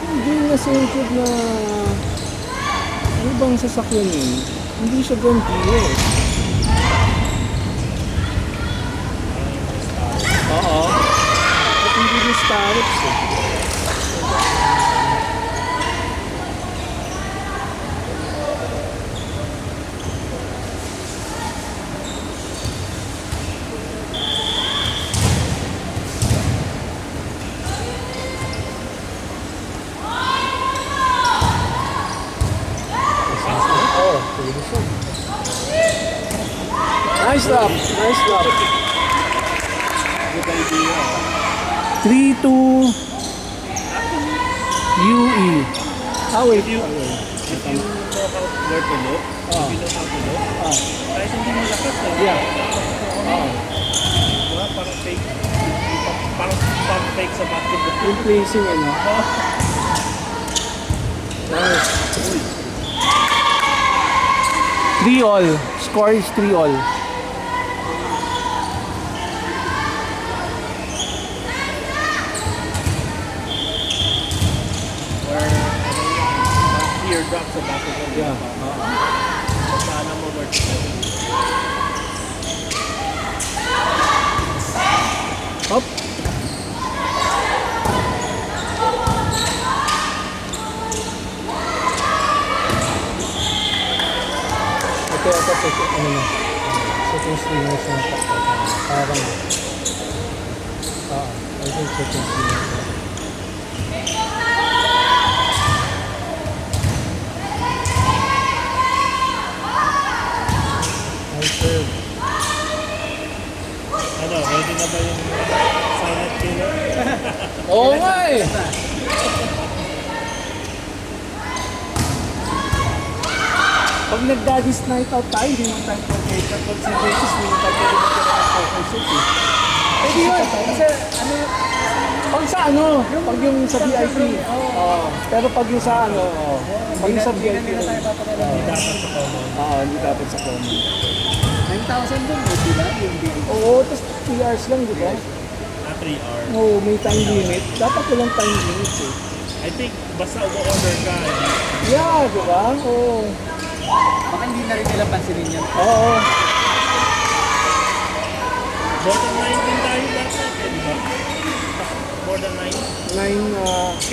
Speaker 2: Hindi na centered na... Ano bang sasakyan yun? Hindi siya gantiyo. Oo. At hindi na startups eh. Oo, pwede siya. Nice lap! Nice lap!
Speaker 3: Good idea.
Speaker 2: 3-2 UE. Ah, wait.
Speaker 3: If you know how where to look, if you know how to look, kahit hindi mo lakas
Speaker 2: Yeah.
Speaker 3: Diba? Parang fake. Parang pump fake sa basketball.
Speaker 2: Yung placing, ano? Nice. 3-all. Score is 3-all.
Speaker 3: Or teardrop sa basketball.
Speaker 2: Yeah.
Speaker 3: Sana mo where to look.
Speaker 2: Up. Ito, ano na. Second stringers na parang. I think second stringers na. Nice serve.
Speaker 3: Ano, ready na ba yung silent killer?
Speaker 2: Oo nga eh. Pag nag-daddy's night out tayo, hindi mo tayo pag-cater. Pag si Jesus, hindi mo tayo pwede magkaroon ng poker set eh. Pwede yun. Kasi ano, pag sa ano, pag yung sa VIP. Oo. Pero pag yung sa ano, pag yung sa VIP.
Speaker 3: Hindi dapat sa common.
Speaker 2: Oo, hindi dapat sa common.
Speaker 1: 9,000 dun, di ba? Yung bill.
Speaker 2: Oo, tapos 3 hours lang, di ba?
Speaker 3: 3 hours.
Speaker 2: Oo, may time limit. Dapat walang time limit eh.
Speaker 3: I think basta umu-order ka,
Speaker 2: Yeah, di ba? Oo.
Speaker 1: Baka hindi na rin nila pansinin yan.
Speaker 2: Oo.
Speaker 3: more than 9 din tayo last night, eh, di ba? More than 9?
Speaker 2: 9,
Speaker 3: K.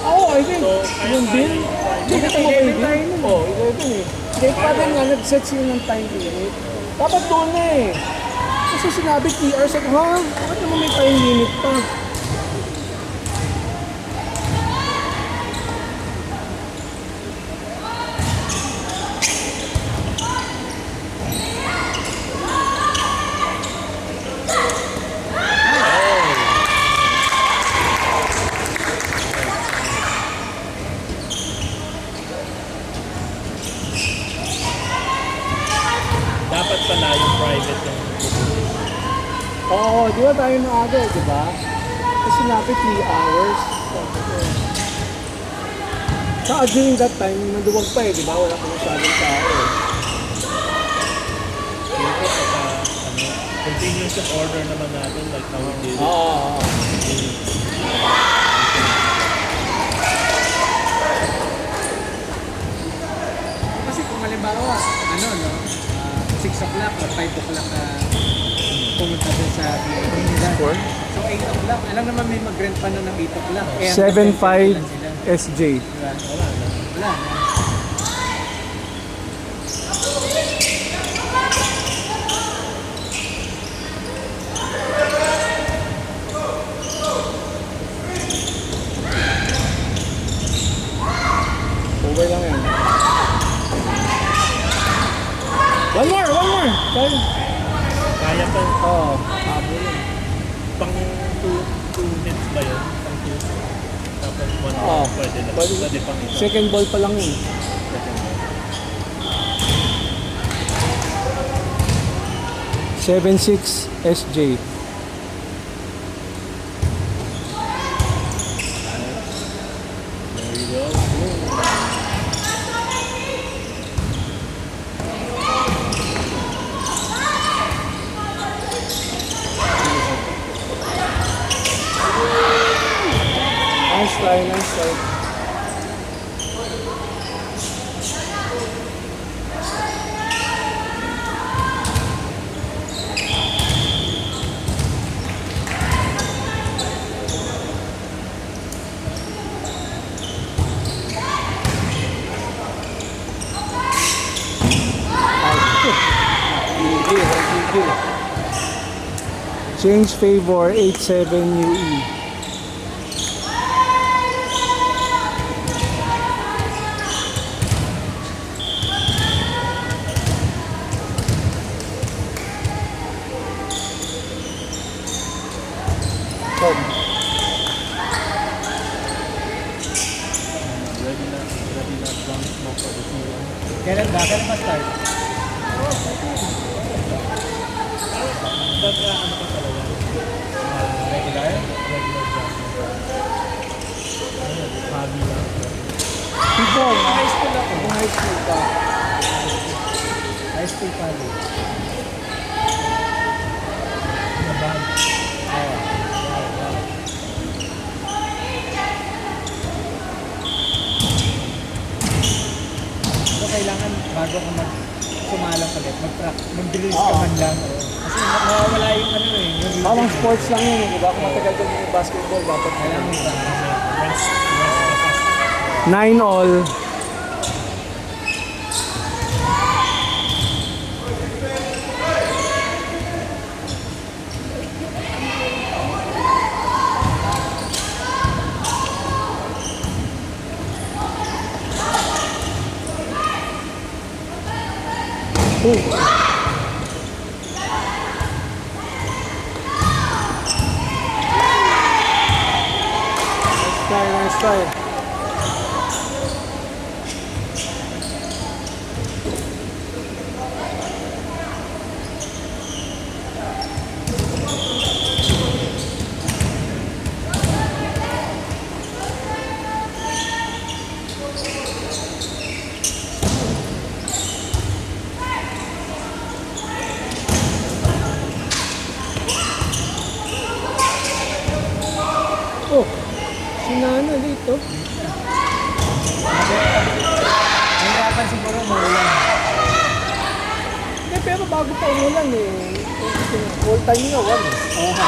Speaker 2: Oo, I think.
Speaker 3: So, kaya
Speaker 2: Yung
Speaker 3: tayo
Speaker 2: bill,
Speaker 3: yung
Speaker 2: hindi ka mo kayo bill. Oo, 11 eh. Hindi pa rin nga, nag-set sila ng time limit. Dapat doon na eh. Kasi sinabi 3 hours, ako, ha? Bakit naman may time limit pa?
Speaker 3: Dapat pala yung private yung
Speaker 2: Oo, di ba tayo na aga, di ba? Kasi sinabi 3 hours. Saka during that time, naduwag pa eh, di ba? Wala pa masyadong tao eh.
Speaker 3: dito sa continuous yung order naman natin like how we did it.
Speaker 2: Oo.
Speaker 1: Kasi kung halimbawa, ano, no? 6 o'clock or 5 o'clock pumunta dun sa VIP nila. So 8 o'clock, alam naman may mag-rent pa nun ng 8 o'clock. Eh, ang
Speaker 2: 7.5
Speaker 1: nag-rent sila.
Speaker 2: SJ.
Speaker 1: Diba? Wala na.
Speaker 2: Okay lang yan. One more! Kaya.
Speaker 3: Kaya pa
Speaker 2: Oo. Tabo yun.
Speaker 3: pang 2 minutes ba yun? Pang 2. Tapos 1
Speaker 2: Oo.
Speaker 3: pwede na.
Speaker 2: Pwede.
Speaker 3: Pwede pang isa.
Speaker 2: Second ball pa lang yun.
Speaker 3: Second.
Speaker 2: 76 SJ.
Speaker 3: There you go.
Speaker 2: Nice try, nice try. Change favor 87 UE. Tom.
Speaker 1: Kailan ba? Kailan ba start? Regular?
Speaker 2: Ito, high school ako. High school pa.
Speaker 1: High school pa rin. Nabang. So, kailangan bago ka sumalang ulit, mag-release ka man lang. Kasi mawawala yung ano eh. Yung
Speaker 2: Tamang sports lang yun, di ba? Kung matagal ka yung basketball, dapat
Speaker 1: kailangan mo ba?
Speaker 2: 9 all. Nice try. Oh, si Nana dito.
Speaker 1: Nahirapan siguro maulan.
Speaker 2: Eh, pero bago pa umulan eh. All time nga, one eh.
Speaker 1: Oo nga.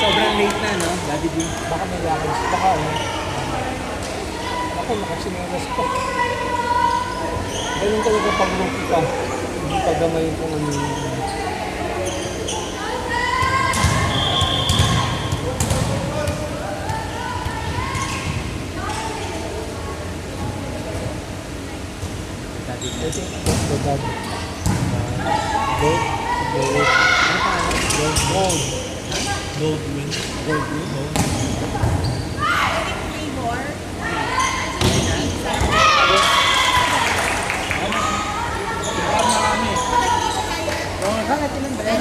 Speaker 1: Sobrang late na, no? Daddy B.
Speaker 2: Baka may lakad. Baka ano. Ako, nakasinelas pa. Ganun talaga pag rookie ka. Hindi pa gamay kung ano yun. I think that's the dad.
Speaker 3: Gold win.
Speaker 1: Bakit ilan ba yan?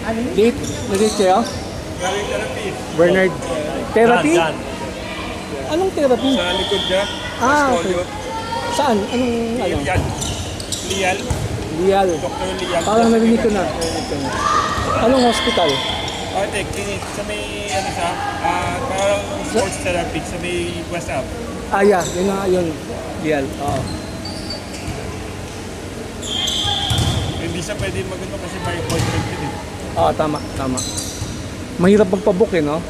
Speaker 1: Ano yun?
Speaker 2: Date? Na-date kayo?
Speaker 3: Galing therapy.
Speaker 2: Bernard. Therapy?
Speaker 3: Yan.
Speaker 2: Anong therapy?
Speaker 3: Sa likod niya.
Speaker 2: Ah, okay. Saan? Anong ano?
Speaker 3: Lial. Lial.
Speaker 2: Lial.
Speaker 3: Dr. Lial.
Speaker 2: Parang narinig ko na. Narinig ko na. Anong hospital?
Speaker 3: Ate, clinic. Sa may, ano siya, parang sports therapy sa may West Up.
Speaker 2: Ah, yeah. Yun na yun. Lial. Oo.
Speaker 3: Hindi siya pwede magano kasi may appointment din eh.
Speaker 2: Oo, tama. Tama. Mahirap magpabook eh, no?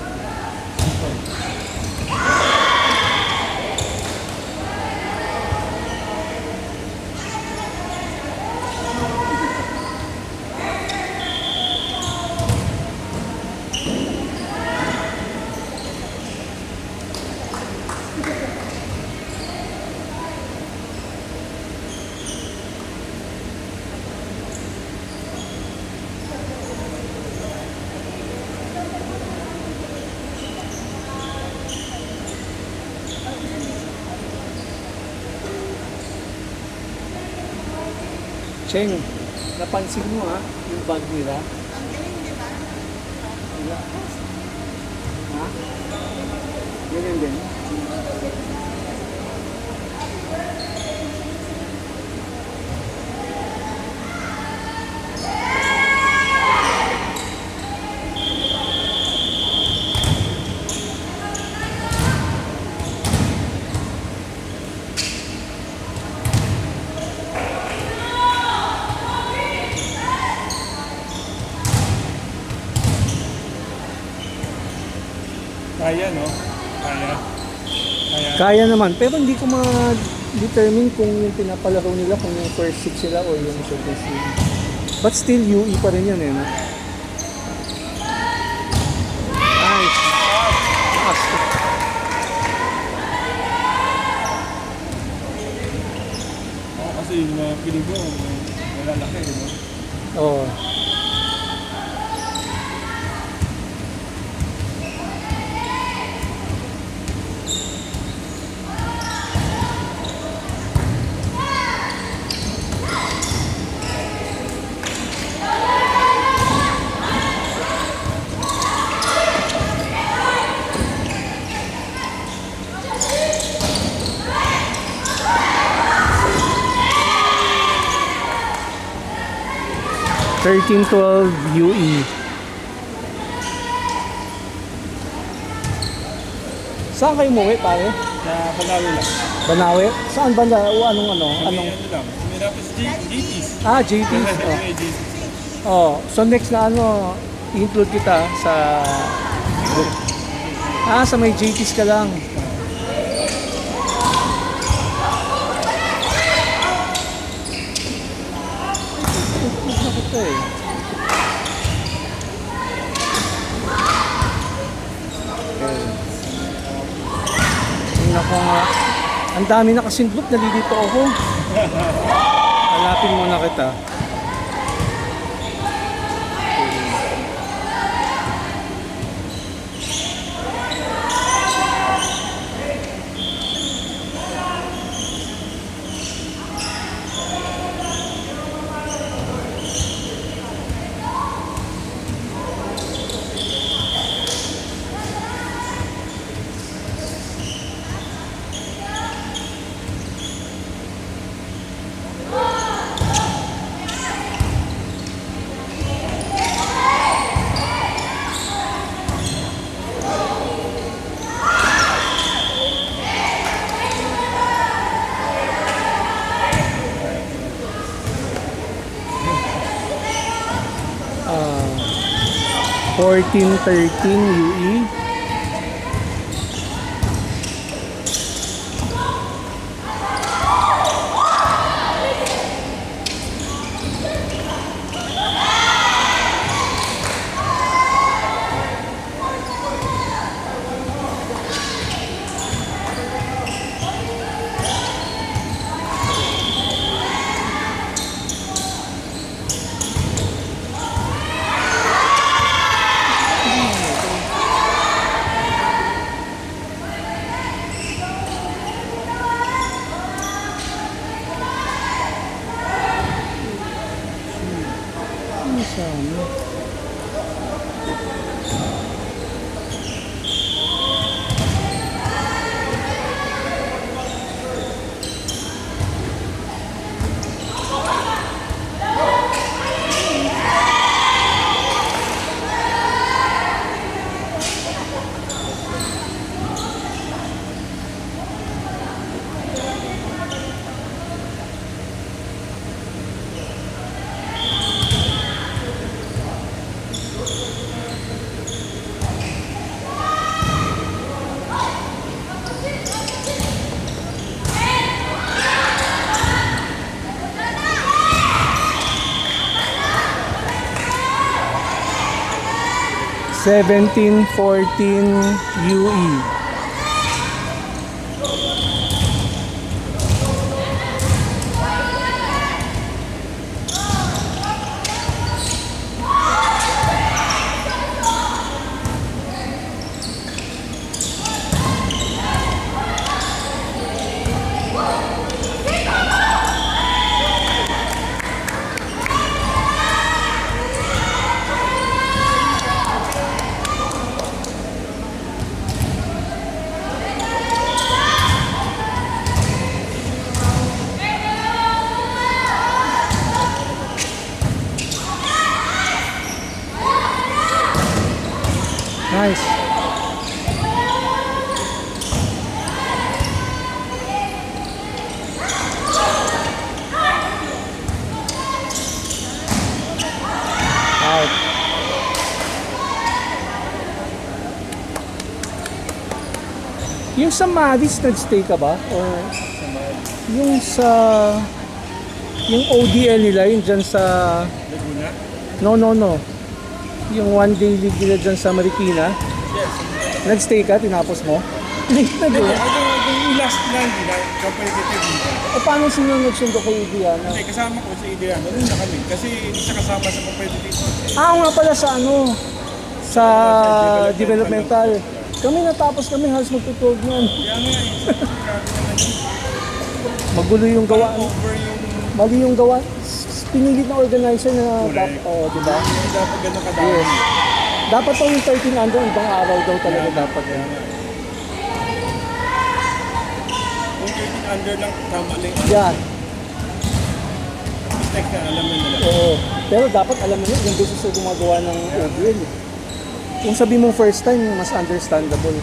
Speaker 2: Cheng, napansin mo ha, Yung bag nila. Wala. Ha? Ganyan din.
Speaker 3: Kaya, no? Kaya. Kaya.
Speaker 2: Kaya naman, pero hindi ko ma-determine kung yung pinapalaro nila, kung yung first six sila o yung second six. But still, UE pa rin yun eh. No? Nice.
Speaker 3: Kasi yung mga piling ko, wala laki, no?
Speaker 2: Oo. $13.12 UE. Saan kayo umuwi, pare?
Speaker 3: Sa Palawi lang.
Speaker 2: Banawe? Saan banda? O anong ano?
Speaker 3: Anong?
Speaker 2: Anong?
Speaker 3: Ano lang. May tapos GTs.
Speaker 2: Ah, JT's.
Speaker 3: May GTs.
Speaker 2: Oh. So next na ano, i-include kita sa group. Ah, sa may JT's ka lang. Ano ko eh? Tingnan ko nga. Ang dami na kasing group, nalilito ako. Hanapin muna kita. Ah, 1413 UE. Ano sana? $17.14 UE. Nice. Out. Yung sa Madis, nag-stay ka ba? Or yung sa... Yung ODL nila, yung dyan sa...
Speaker 3: Laguna?
Speaker 2: No. Yung one day league nila dyan sa Marikina.
Speaker 3: Yes.
Speaker 2: Nag-stay ka, tinapos mo? Late na
Speaker 3: Hindi,
Speaker 2: doon.
Speaker 3: yung last na hindi na competitive dito.
Speaker 2: O paano sino nagsundo kay Diana?
Speaker 3: Hindi, kasama ko sa Ideano. Doon na kami. Kasi hindi siya kasama sa competitive.
Speaker 2: Ah, oo nga pala sa ano, sa developmental. Kami natapos kami, halos magtutulog nun.
Speaker 3: Kaya nga eh. Grabe naman yun.
Speaker 2: Magulo yung gawaan.
Speaker 3: Over yung
Speaker 2: Mali yung gawa. Pinilit na organizer na
Speaker 3: Correct.
Speaker 2: diba?
Speaker 3: yung dapat ganun kadami.
Speaker 2: Yes. Dapat pa yung 13 under, ibang araw daw talaga dapat yan.
Speaker 3: Kung 13 under lang, tama lang.
Speaker 2: Yan.
Speaker 3: Mistake na alam na nila.
Speaker 2: Oo. Pero dapat alam mo yun, yung beses na gumagawa ng OBL. Kung sabi mong first time, mas understandable.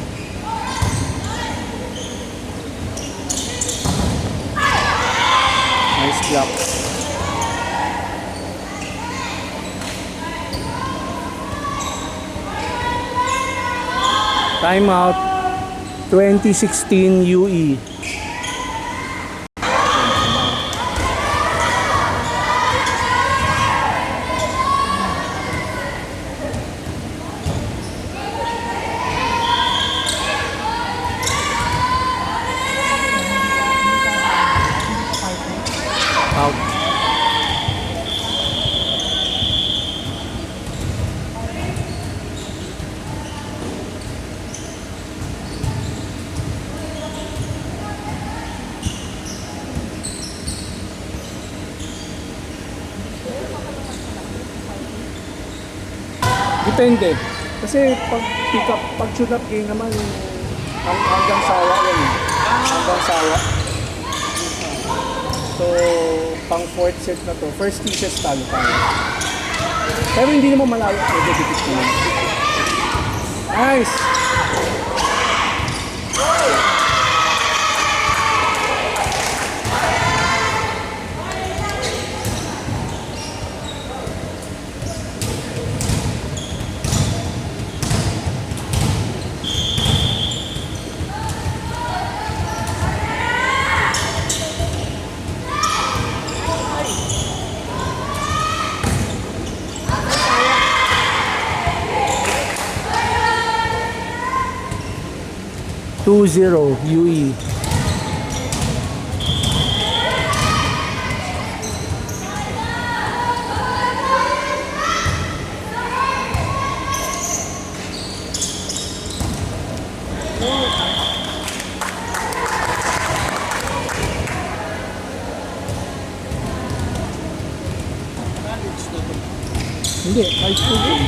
Speaker 2: Nice block. Timeout 2016 UE. Out. Depende. Kasi pag pick up, pag shoot up game naman, hanggang sawa yan eh. Hanggang sawa. So, pang fourth set na to. First pieces talo tayo. Pero hindi naman malayo. Medyo dikit ko lang. Nice! Two zero UE. Hindi, high school yun.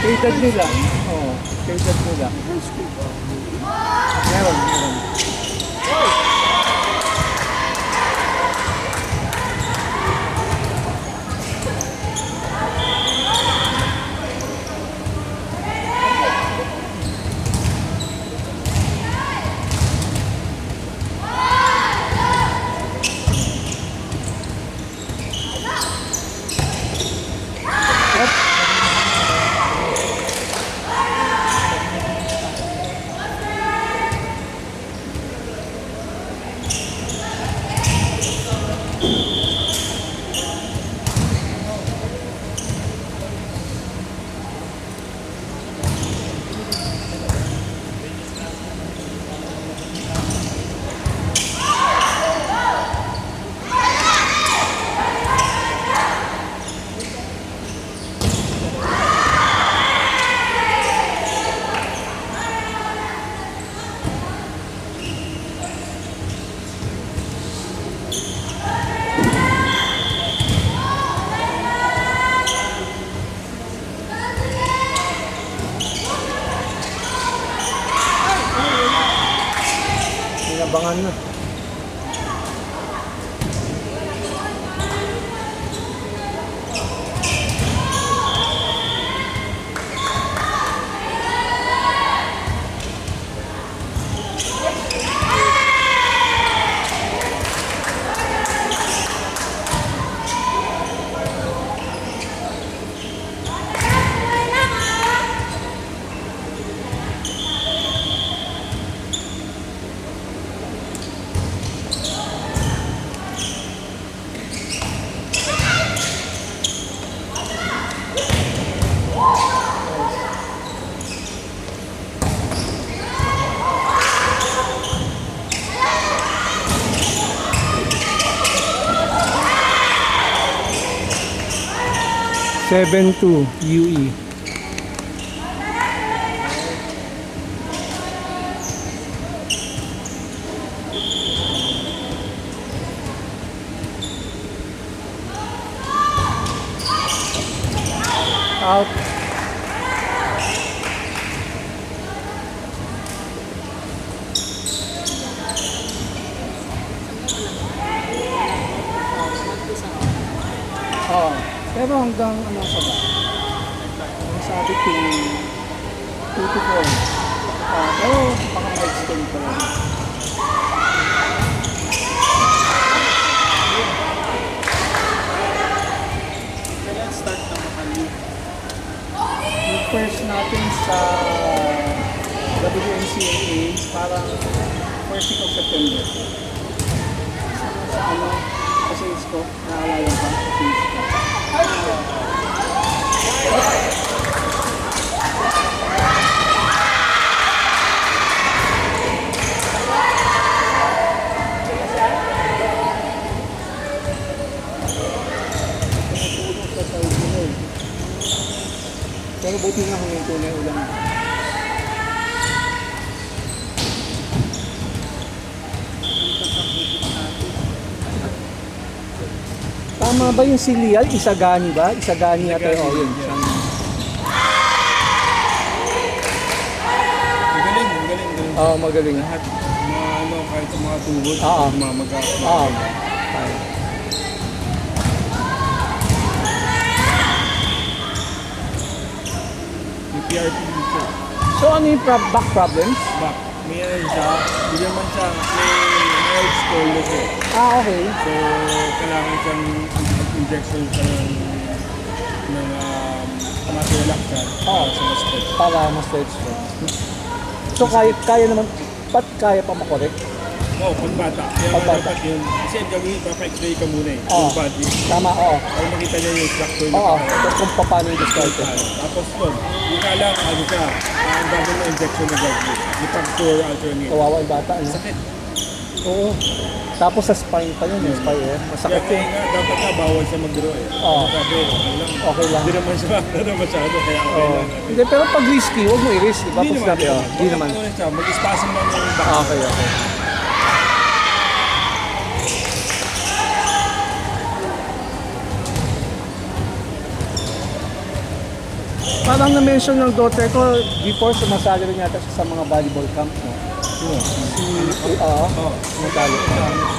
Speaker 2: Catered nila. Oo, catered nila. High school. Meron. Inabangan na. 7-2 UE. Out. Oo. Pero hanggang ano sa ba? Ang sabi ko 2 to 4. Pero baka ma-extend pa lang.
Speaker 1: Kailan start na makalive?
Speaker 2: Yung first natin sa WNCAA parang first week of September. Sa ano, sa sales ko, naalala pa sa sales ko. Tumutulong sa side mo eh. Pero buti nga huminto na yung ulan. Tama ba yung silial? Isagani ba? Isagani yata yun. Oh, yun.
Speaker 4: Magaling, magaling, magaling.
Speaker 2: Oo, magaling.
Speaker 4: Lahat, mga ano, kahit sa mga tubod,
Speaker 2: Oo.
Speaker 4: mamaga.
Speaker 2: Oo.
Speaker 4: May PRP dito.
Speaker 2: So ano yung back problems?
Speaker 4: Back. May ano siya, hindi naman siya, may nerve scoliosis eh.
Speaker 2: Okay.
Speaker 4: So, kailangan siyang injection siya ng matirelaxan para sa mas-stretch.
Speaker 2: Para ma-stretch. So kaya naman, ba't kaya pa makorek?
Speaker 4: Oo, pagbata. Kaya nga
Speaker 2: Pagbata.
Speaker 4: dapat yun. Kasi ang gagawin, papa-x-ray ka muna eh.
Speaker 2: Oo.
Speaker 4: Yung body.
Speaker 2: Tama, oo.
Speaker 4: Para makita niya yung structure
Speaker 2: Oo,
Speaker 4: niya.
Speaker 2: kung paano yung discard.
Speaker 4: Tapos yun, yung kala, ano siya, ang gagawin na injection na gagawin. Yung pag-core alternate.
Speaker 2: Kawawa yung bata. Ano?
Speaker 4: Sakit.
Speaker 2: Oo. Tapos sa spine pa yun, yung spine eh.
Speaker 4: Kaya
Speaker 2: Masakit
Speaker 4: kaya
Speaker 2: yun.
Speaker 4: nga, dapat nga bawal siya mag-draw eh.
Speaker 2: Oo.
Speaker 4: Sabi, okay lang.
Speaker 2: Okay lang.
Speaker 4: Hindi naman siya, ano masyado, kaya okay
Speaker 2: Oo.
Speaker 4: lang.
Speaker 2: Hindi, pero pag risky, huwag mo i-risk. Diba?
Speaker 4: Hindi
Speaker 2: Pag
Speaker 4: naman,
Speaker 2: sinabi, oh, hindi naman.
Speaker 4: Ano siya, mag-spasm lang yung back.
Speaker 2: Okay, okay. Parang na-mention ng daughter ko, before sumasali rin yata siya sa mga volleyball camp, no? Oo,
Speaker 4: Oo.
Speaker 2: sumasali.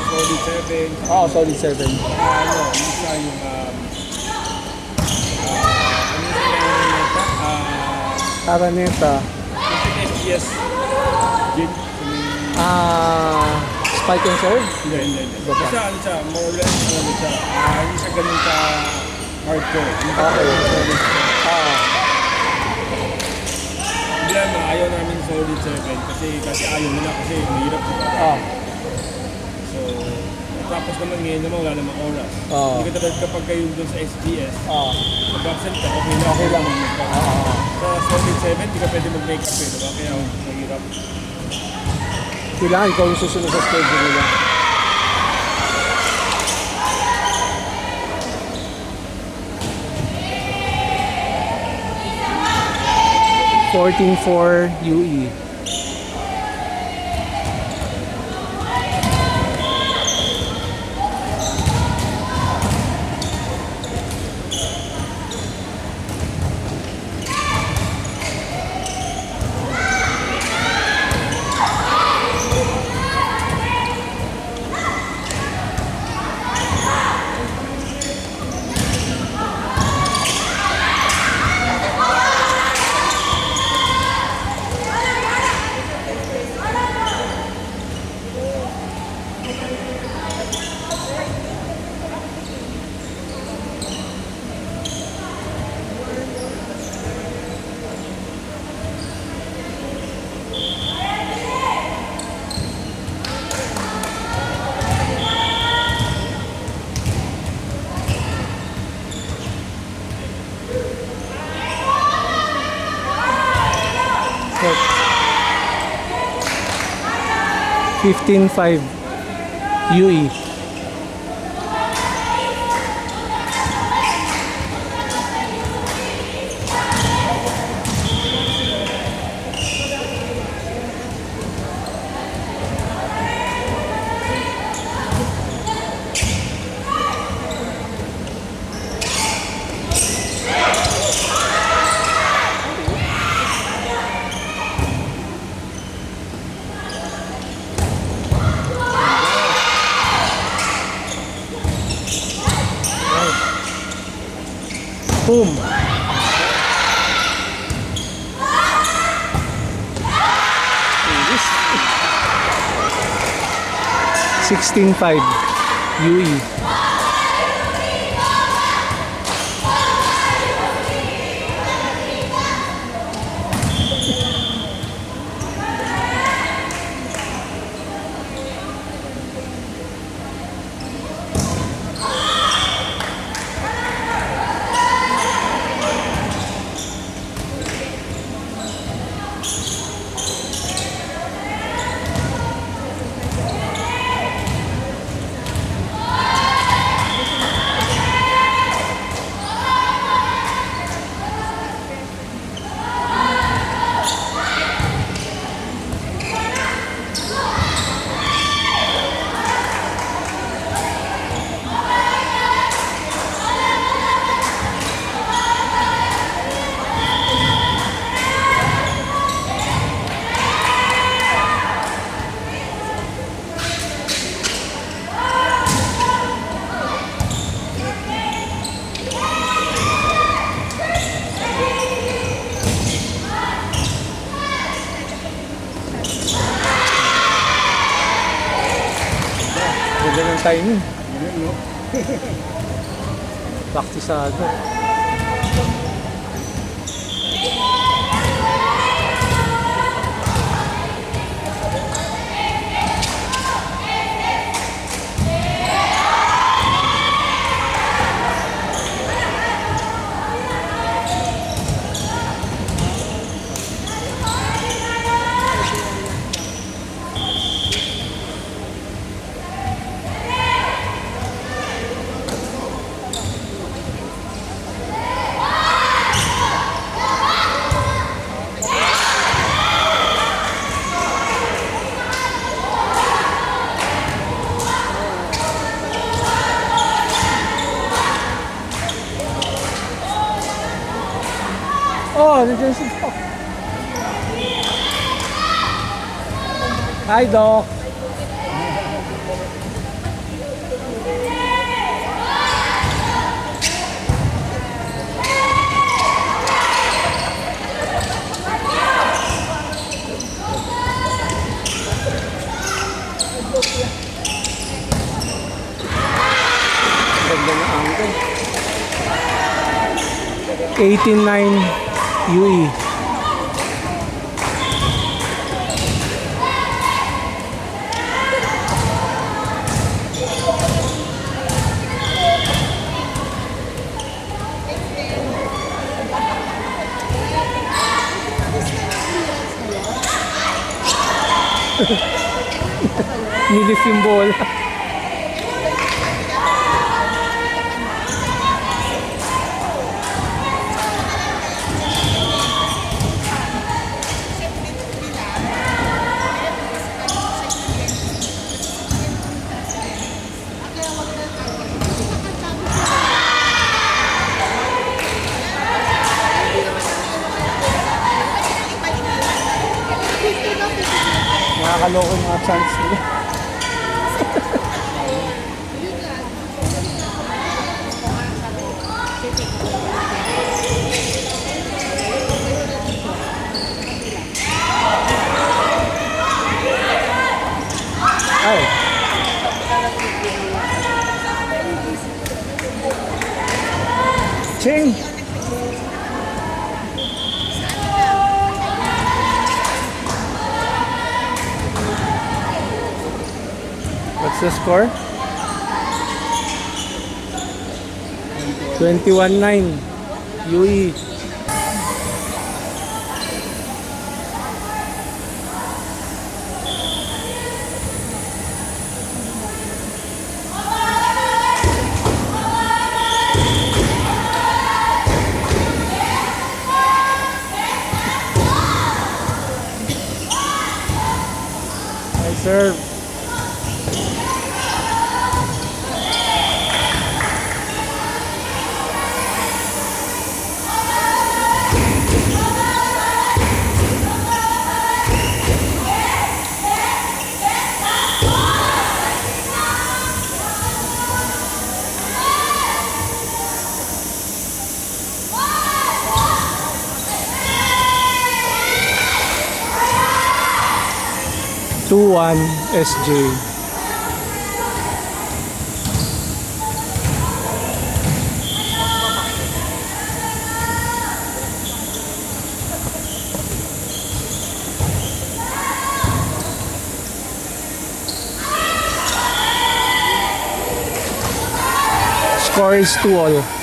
Speaker 4: Solid 7.
Speaker 2: Oo, solid 7.
Speaker 4: Ano, isa yung, ano yung nata?
Speaker 2: Araneta.
Speaker 4: Yung SGS gym.
Speaker 2: Spike and serve?
Speaker 4: Hindi.
Speaker 2: Iba pa.
Speaker 4: Basta ano siya, more or less, ano siya, hindi siya ganun ka hardcore. Hindi ka
Speaker 2: Okay.
Speaker 4: solid.
Speaker 2: Oo.
Speaker 4: Hindi lang, ayaw namin solid 7 kasi ayaw nila kasi mahirap siya.
Speaker 2: Oo.
Speaker 4: So, tapos naman ngayon naman wala namang oras.
Speaker 2: Oo.
Speaker 4: Hindi ka talaga kapag kayo doon sa SGS,
Speaker 2: Oo.
Speaker 4: mag-absent ka, okay lang.
Speaker 2: Okay lang. Oo.
Speaker 4: Sa solid 7, hindi ka pwede mag-make up eh, diba? Kaya mahirap.
Speaker 2: Kailangan ikaw yung susunod sa schedule nila. (14-4) UE. Set. 15-5 UE. Boom. Yes. 16.5 UE. Ganda ng timing. Praktisado. Oh, nandiyan si Doc. Hi, Doc. Ganda ng angle. 18.9 UE. Nilif yung bola. Nakakaloko yung mga chance nila. Ay. Ching. What's the score? 21-9 UE. Nice serve. 2-1 SJ. Score is 2-all.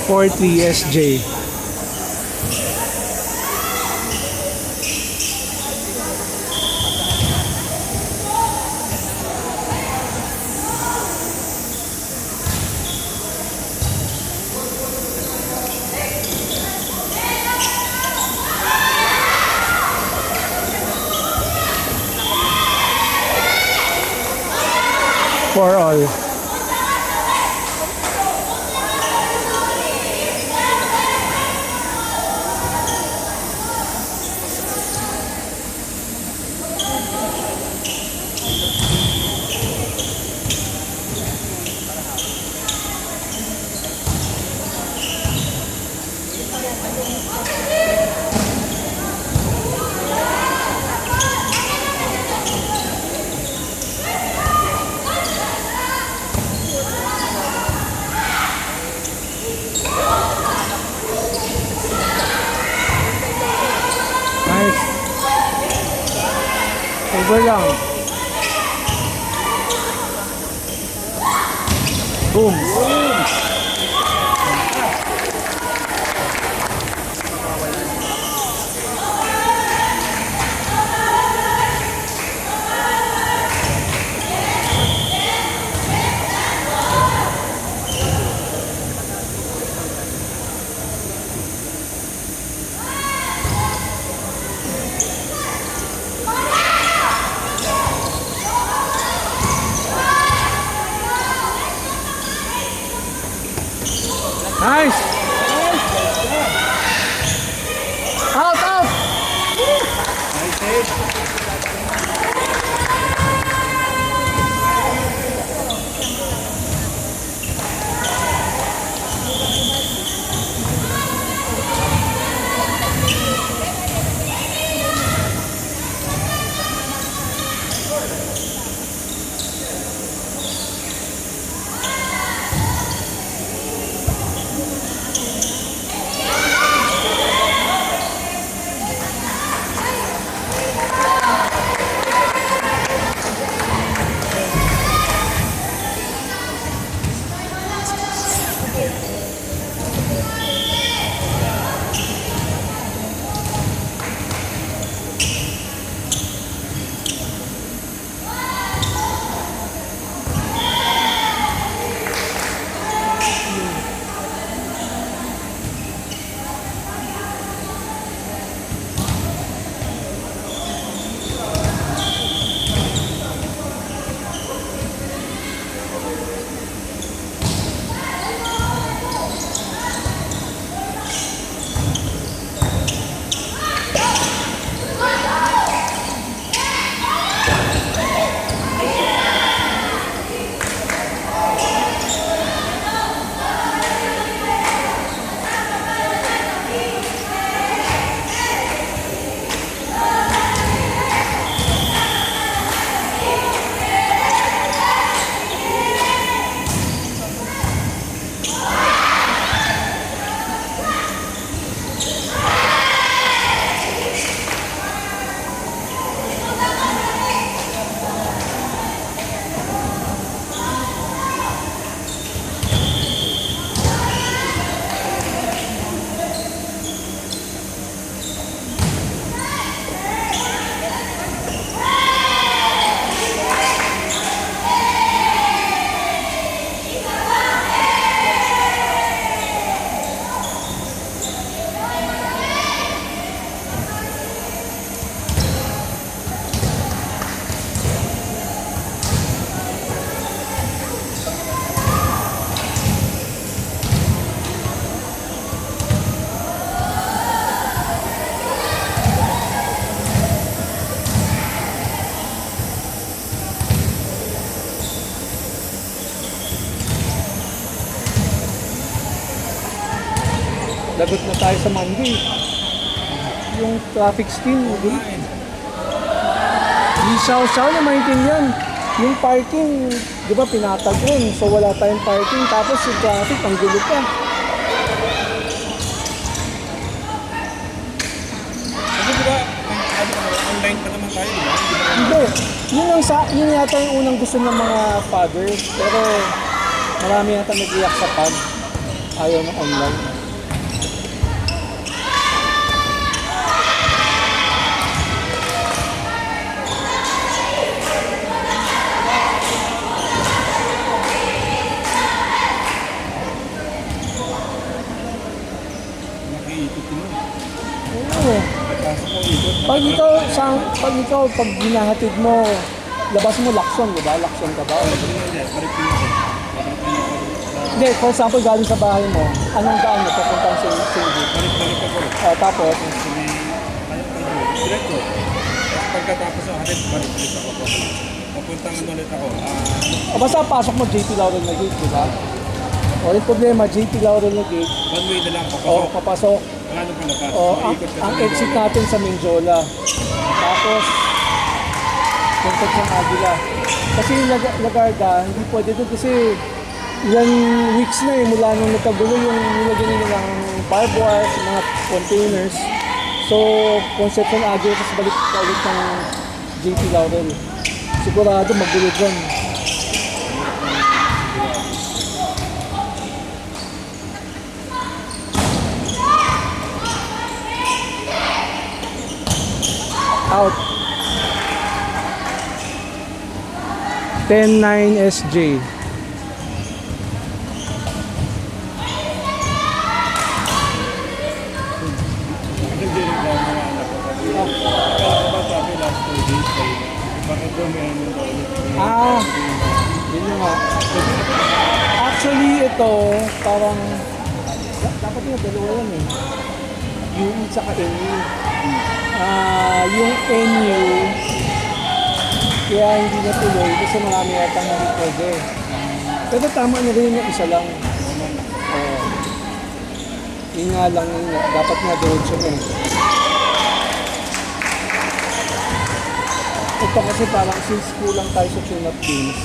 Speaker 2: Four three SJ. For all. Nice. Over lang. Boom. Nice. Out, out. Lagot na tayo sa Monday. Yung traffic scheme, di saw-saw na maintindihan. Yung parking, di ba pinatag rin, so wala tayong parking. Tapos yung traffic, ang gulo pa.
Speaker 4: Kasi di ba, online pa naman tayo, di ba? Di ba?
Speaker 2: Hindi. Yun yata yung unang gusto ng mga fathers. Pero marami yata nag-iyak sa pag. Ayaw ng online.
Speaker 4: Nakiikot mo.
Speaker 2: Oo.
Speaker 4: Pasok mo ikot.
Speaker 2: Pag ikaw, pag ginahatid mo, labas mo Lacson, di ba? Lacson ka ba? Hindi, for example, galing sa bahay mo, anong daan mo papuntang Singgi?
Speaker 4: Balik-balik ako.
Speaker 2: Tapos,
Speaker 4: Diretso. Tapos pagkatapos ng hatid, balik-balik ako. Papuntang ulit ako.
Speaker 2: basta pasok mo JP Laurel na gate, di ba? O yung problema, JP Laurel na gate,
Speaker 4: One way na lang,
Speaker 2: o
Speaker 4: papasok.
Speaker 2: papasok,
Speaker 4: Wala nang palabas.
Speaker 2: o
Speaker 4: Maikot ka
Speaker 2: ang
Speaker 4: sa
Speaker 2: exit
Speaker 4: Mindoro.
Speaker 2: natin sa Menjola. Tapos, contact ng Agila. Kasi yung Lagarda, hindi pwede doon kasi ilang weeks na mula nung nagkagulo yung nilagyan nila ng barbed wire sa mga containers. So, Concepcion Agila, tapos balik pa ulit ng JP Laurel. Sigurado magulo dyan. Out. 10-9 SJ.
Speaker 4: Hindi rin daw mga anak ko. Akala ko ba sabi last 2 days kayo na, bakit daw may ano daw ulit?
Speaker 2: Yun yung nga. Actually, ito, parang, dapat yung dalawa yan eh. UE tsaka NU. Yung NU, kaya hindi natuloy kasi marami yata hindi pwede. Pero tama na rin yung isa lang. Yun nga lang, dapat nga diretso na eh. Ito kasi parang since kulang tayo sa tune-up games,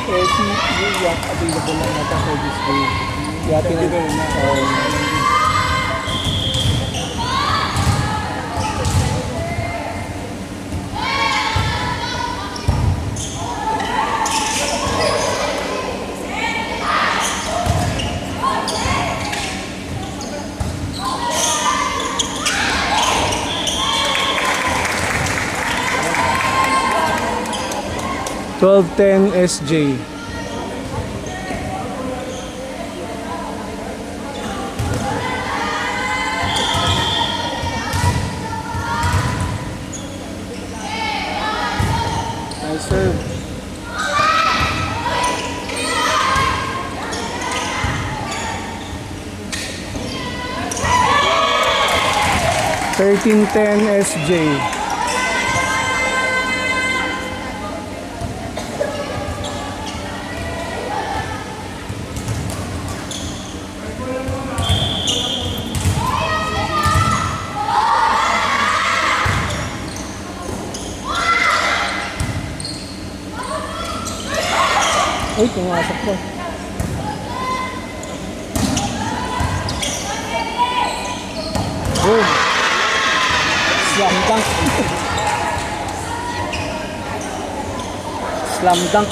Speaker 2: si Yuyak available lang natin for this day. Kaya
Speaker 4: Available na.
Speaker 2: $12.10 SJ. Nice serve. $13.10 SJ. Uy, pumasok po. Boom. Slam dunk. Slam dunk.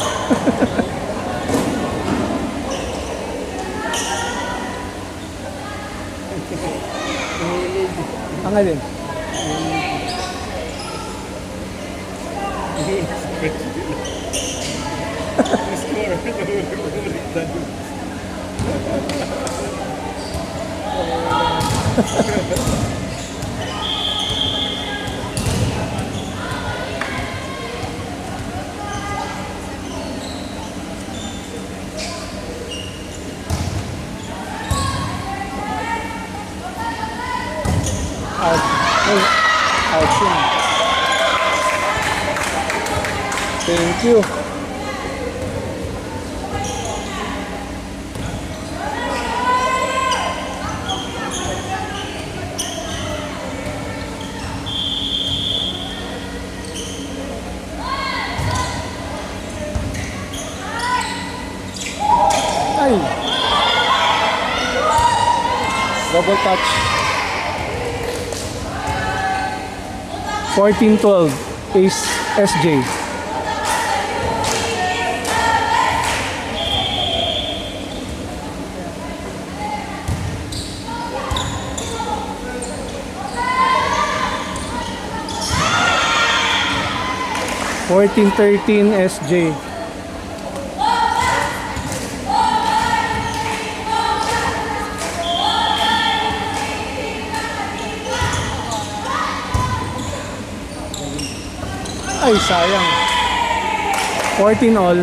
Speaker 2: Ang alin? Out. Hey, out yun. Thank you. Ay! Double touch. 14-12. Ace SJ. Fourteen 13 SJ. Ay, sayang. 14 all.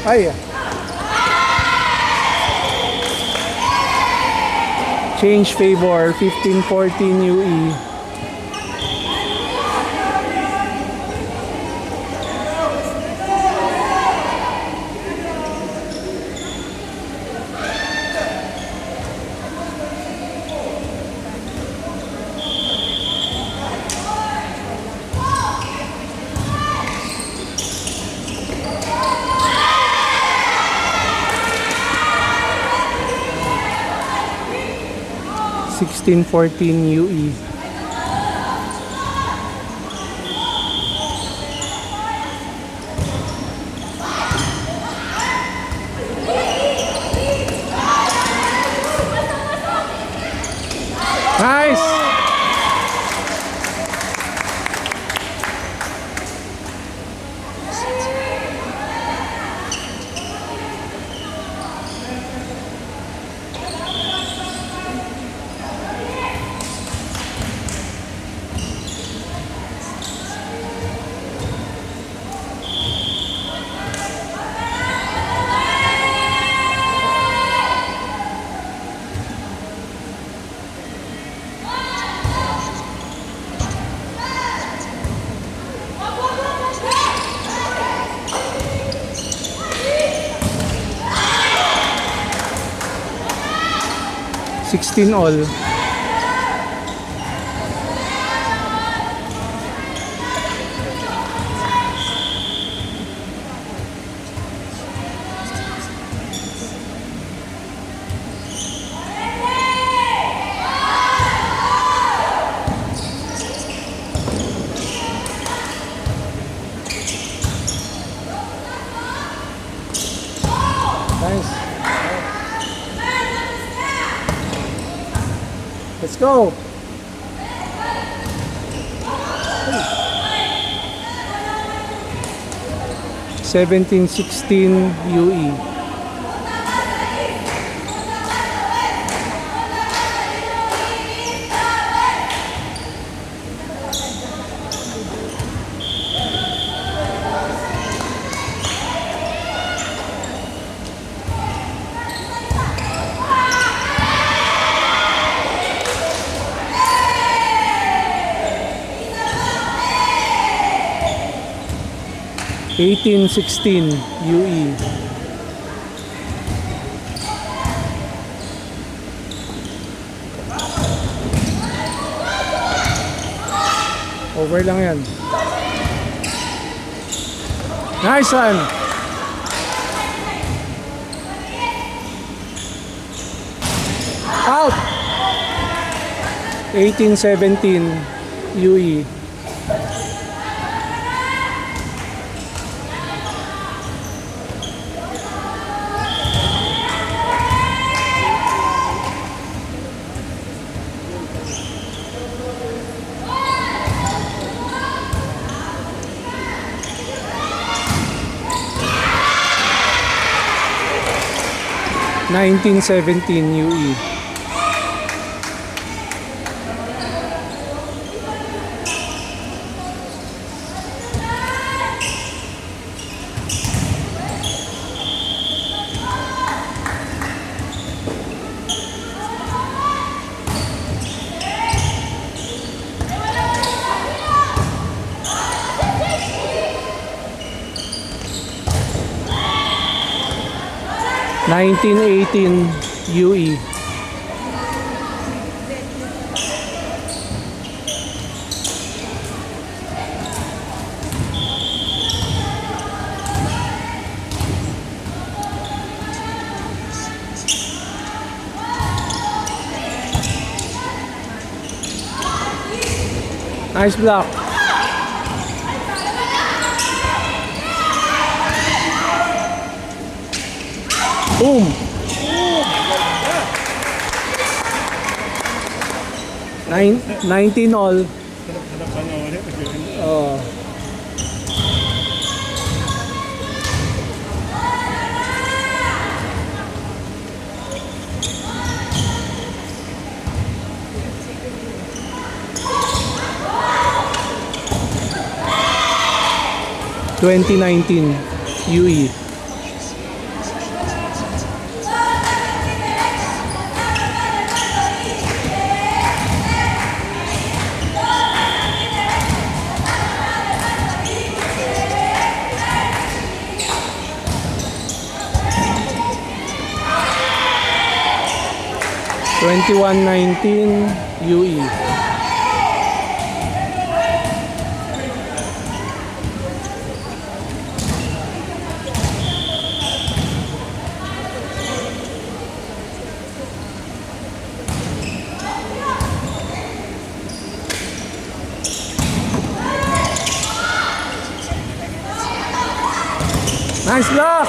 Speaker 2: Ay. Change favor, 15-14 UE. Sixteen 14 UE. Nice! Sixteen all. Nice. Let's go. Seventeen 16 UE. Eighteen 16 UE. Over lang yan. Nice one. Out. 18-17 UE. Nineteen 17 UE. Nineteen 18 UE. Nice block. Boom. 19 all.
Speaker 4: Sarap panoorin.
Speaker 2: Oh. (2019) UE. (2119) UE. Nice block!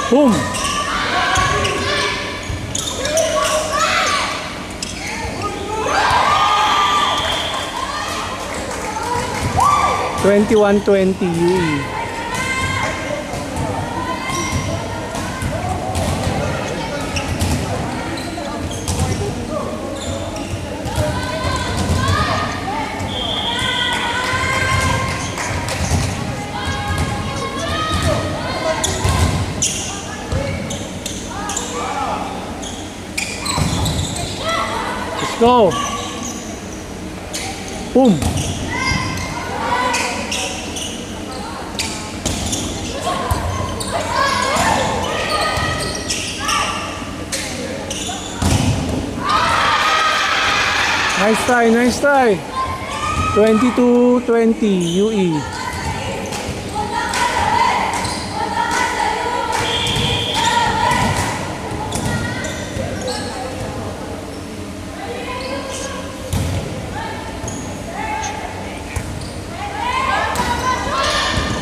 Speaker 2: Boom! (2120) UE. Let's go! Boom! Nice try, nice try. 22-20 UE.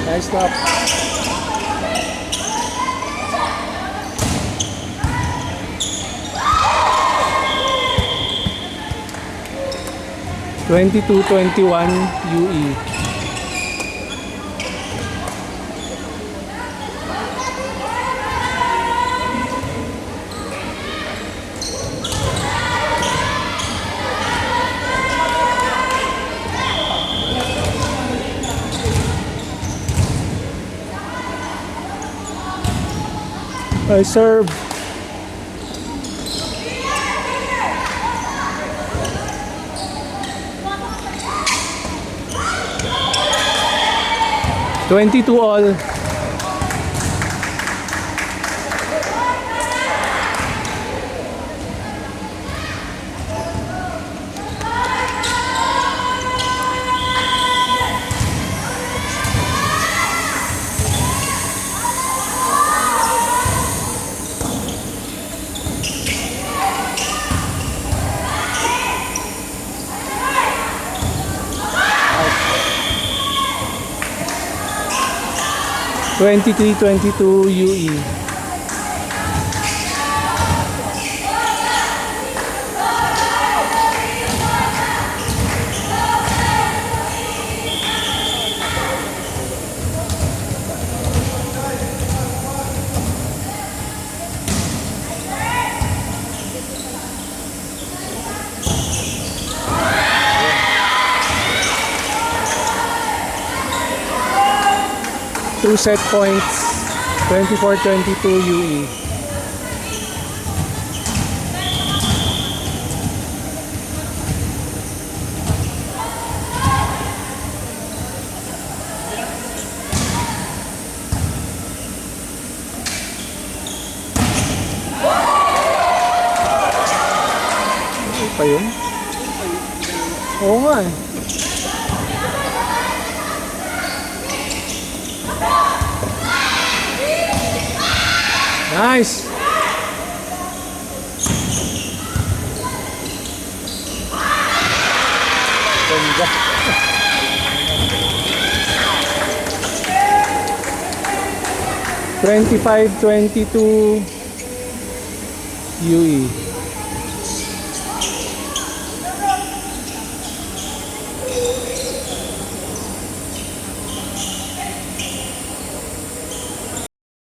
Speaker 2: Nice stop. (22-21) UE. I serve. (22 all). (23-22) UE. Two set points, 24-22 UE. Ano pa yun? Oo nga eh. Nice! Ganda. $25.22 UE.